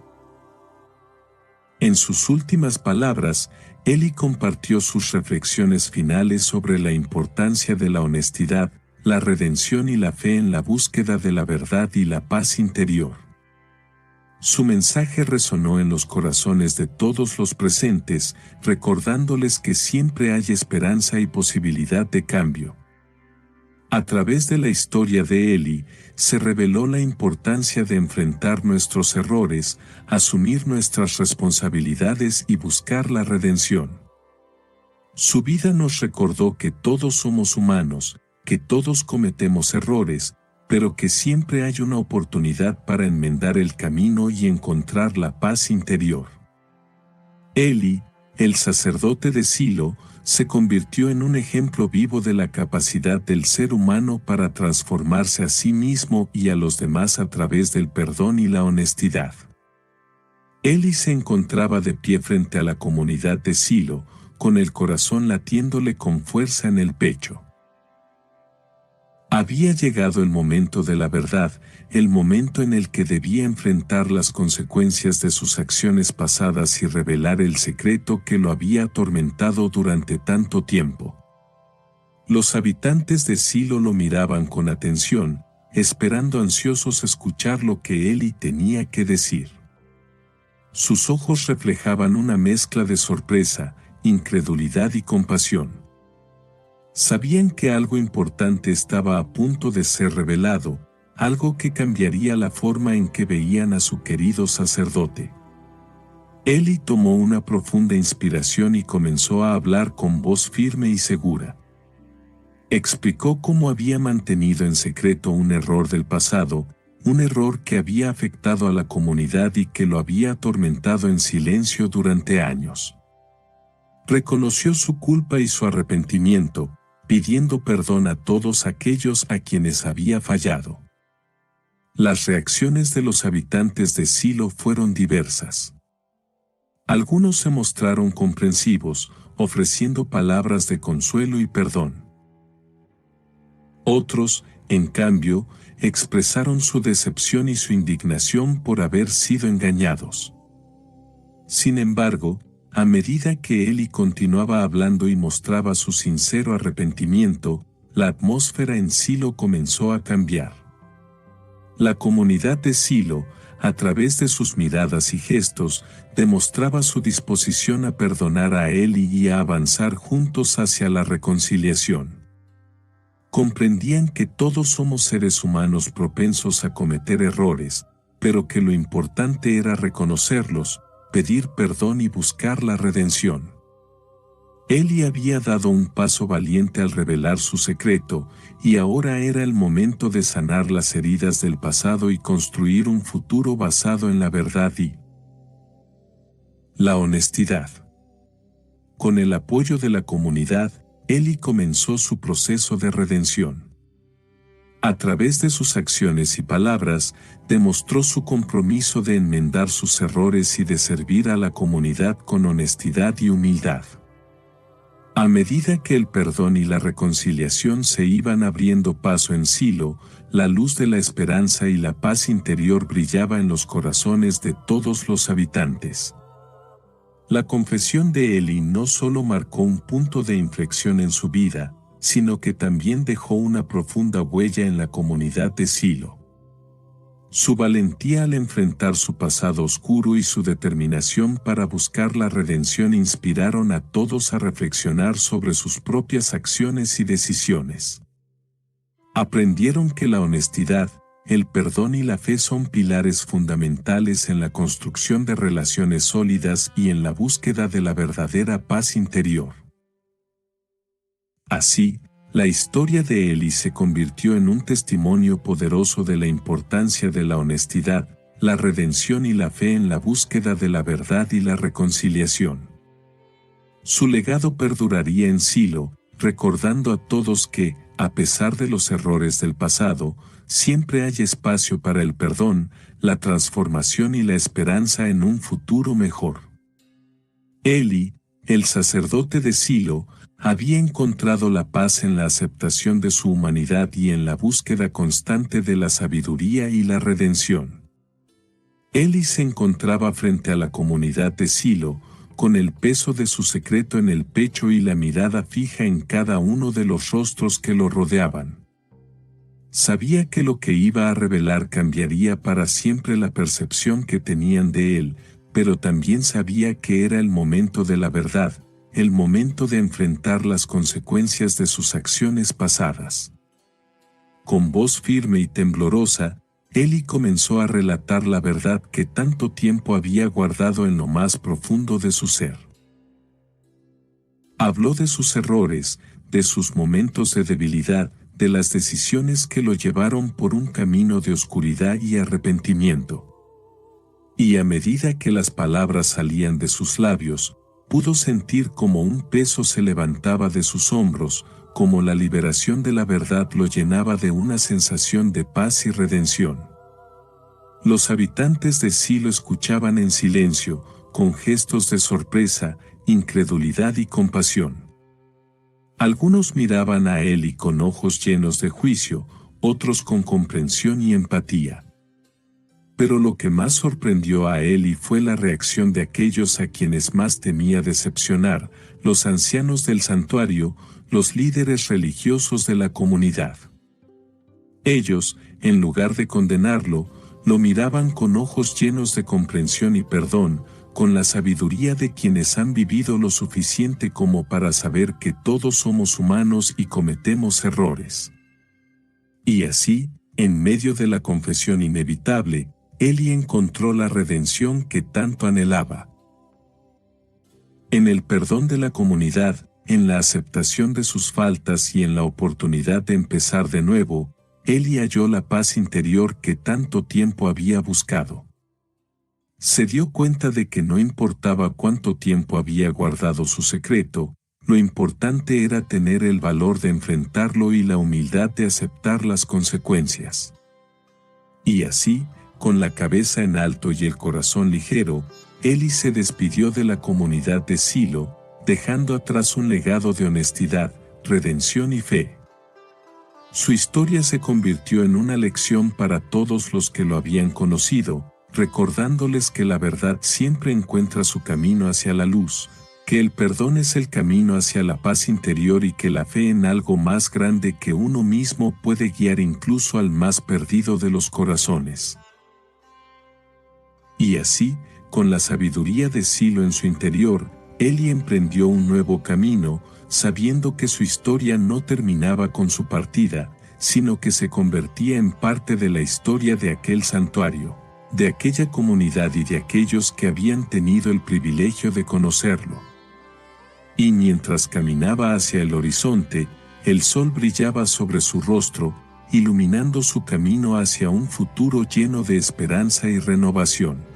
[SPEAKER 1] En sus últimas palabras, Eli compartió sus reflexiones finales sobre la importancia de la honestidad, la redención y la fe en la búsqueda de la verdad y la paz interior. Su mensaje resonó en los corazones de todos los presentes, recordándoles que siempre hay esperanza y posibilidad de cambio. A través de la historia de Eli, se reveló la importancia de enfrentar nuestros errores, asumir nuestras responsabilidades y buscar la redención. Su vida nos recordó que todos somos humanos, que todos cometemos errores, pero que siempre hay una oportunidad para enmendar el camino y encontrar la paz interior. Eli, el sacerdote de Silo, se convirtió en un ejemplo vivo de la capacidad del ser humano para transformarse a sí mismo y a los demás a través del perdón y la honestidad. Eli se encontraba de pie frente a la comunidad de Silo, con el corazón latiéndole con fuerza en el pecho. Había llegado el momento de la verdad, el momento en el que debía enfrentar las consecuencias de sus acciones pasadas y revelar el secreto que lo había atormentado durante tanto tiempo. Los habitantes de Silo lo miraban con atención, esperando ansiosos escuchar lo que Eli tenía que decir. Sus ojos reflejaban una mezcla de sorpresa, incredulidad y compasión. Sabían que algo importante estaba a punto de ser revelado, algo que cambiaría la forma en que veían a su querido sacerdote. Eli tomó una profunda inspiración y comenzó a hablar con voz firme y segura. Explicó cómo había mantenido en secreto un error del pasado, un error que había afectado a la comunidad y que lo había atormentado en silencio durante años. Reconoció su culpa y su arrepentimiento, pidiendo perdón a todos aquellos a quienes había fallado. Las reacciones de los habitantes de Silo fueron diversas. Algunos se mostraron comprensivos, ofreciendo palabras de consuelo y perdón. Otros, en cambio, expresaron su decepción y su indignación por haber sido engañados. Sin embargo, a medida que Eli continuaba hablando y mostraba su sincero arrepentimiento, la atmósfera en Silo comenzó a cambiar. La comunidad de Silo, a través de sus miradas y gestos, demostraba su disposición a perdonar a Eli y a avanzar juntos hacia la reconciliación. Comprendían que todos somos seres humanos propensos a cometer errores, pero que lo importante era reconocerlos, pedir perdón y buscar la redención. Eli había dado un paso valiente al revelar su secreto, y ahora era el momento de sanar las heridas del pasado y construir un futuro basado en la verdad y la honestidad. Con el apoyo de la comunidad, Eli comenzó su proceso de redención. A través de sus acciones y palabras, demostró su compromiso de enmendar sus errores y de servir a la comunidad con honestidad y humildad. A medida que el perdón y la reconciliación se iban abriendo paso en Silo, la luz de la esperanza y la paz interior brillaba en los corazones de todos los habitantes. La confesión de Eli no solo marcó un punto de inflexión en su vida, sino que también dejó una profunda huella en la comunidad de Silo. Su valentía al enfrentar su pasado oscuro y su determinación para buscar la redención inspiraron a todos a reflexionar sobre sus propias acciones y decisiones. Aprendieron que la honestidad, el perdón y la fe son pilares fundamentales en la construcción de relaciones sólidas y en la búsqueda de la verdadera paz interior. Así, la historia de Eli se convirtió en un testimonio poderoso de la importancia de la honestidad, la redención y la fe en la búsqueda de la verdad y la reconciliación. Su legado perduraría en Silo, recordando a todos que, a pesar de los errores del pasado, siempre hay espacio para el perdón, la transformación y la esperanza en un futuro mejor. Eli, el sacerdote de Silo había encontrado la paz en la aceptación de su humanidad y en la búsqueda constante de la sabiduría y la redención. Eli se encontraba frente a la comunidad de Silo, con el peso de su secreto en el pecho y la mirada fija en cada uno de los rostros que lo rodeaban. Sabía que lo que iba a revelar cambiaría para siempre la percepción que tenían de él, pero también sabía que era el momento de la verdad, el momento de enfrentar las consecuencias de sus acciones pasadas. Con voz firme y temblorosa, Eli comenzó a relatar la verdad que tanto tiempo había guardado en lo más profundo de su ser. Habló de sus errores, de sus momentos de debilidad, de las decisiones que lo llevaron por un camino de oscuridad y arrepentimiento. Y a medida que las palabras salían de sus labios, pudo sentir como un peso se levantaba de sus hombros, como la liberación de la verdad lo llenaba de una sensación de paz y redención. Los habitantes de Silo escuchaban en silencio, con gestos de sorpresa, incredulidad y compasión. Algunos miraban a Eli con ojos llenos de juicio, otros con comprensión y empatía. Pero lo que más sorprendió a Eli fue la reacción de aquellos a quienes más temía decepcionar, los ancianos del santuario, los líderes religiosos de la comunidad. Ellos, en lugar de condenarlo, lo miraban con ojos llenos de comprensión y perdón, con la sabiduría de quienes han vivido lo suficiente como para saber que todos somos humanos y cometemos errores. Y así, en medio de la confesión inevitable, Eli encontró la redención que tanto anhelaba. En el perdón de la comunidad, en la aceptación de sus faltas y en la oportunidad de empezar de nuevo, Eli halló la paz interior que tanto tiempo había buscado. Se dio cuenta de que no importaba cuánto tiempo había guardado su secreto, lo importante era tener el valor de enfrentarlo y la humildad de aceptar las consecuencias. Y así, con la cabeza en alto y el corazón ligero, Eli se despidió de la comunidad de Silo, dejando atrás un legado de honestidad, redención y fe. Su historia se convirtió en una lección para todos los que lo habían conocido, recordándoles que la verdad siempre encuentra su camino hacia la luz, que el perdón es el camino hacia la paz interior y que la fe en algo más grande que uno mismo puede guiar incluso al más perdido de los corazones. Y así, con la sabiduría de Silo en su interior, Eli emprendió un nuevo camino, sabiendo que su historia no terminaba con su partida, sino que se convertía en parte de la historia de aquel santuario, de aquella comunidad y de aquellos que habían tenido el privilegio de conocerlo. Y mientras caminaba hacia el horizonte, el sol brillaba sobre su rostro, iluminando su camino hacia un futuro lleno de esperanza y renovación.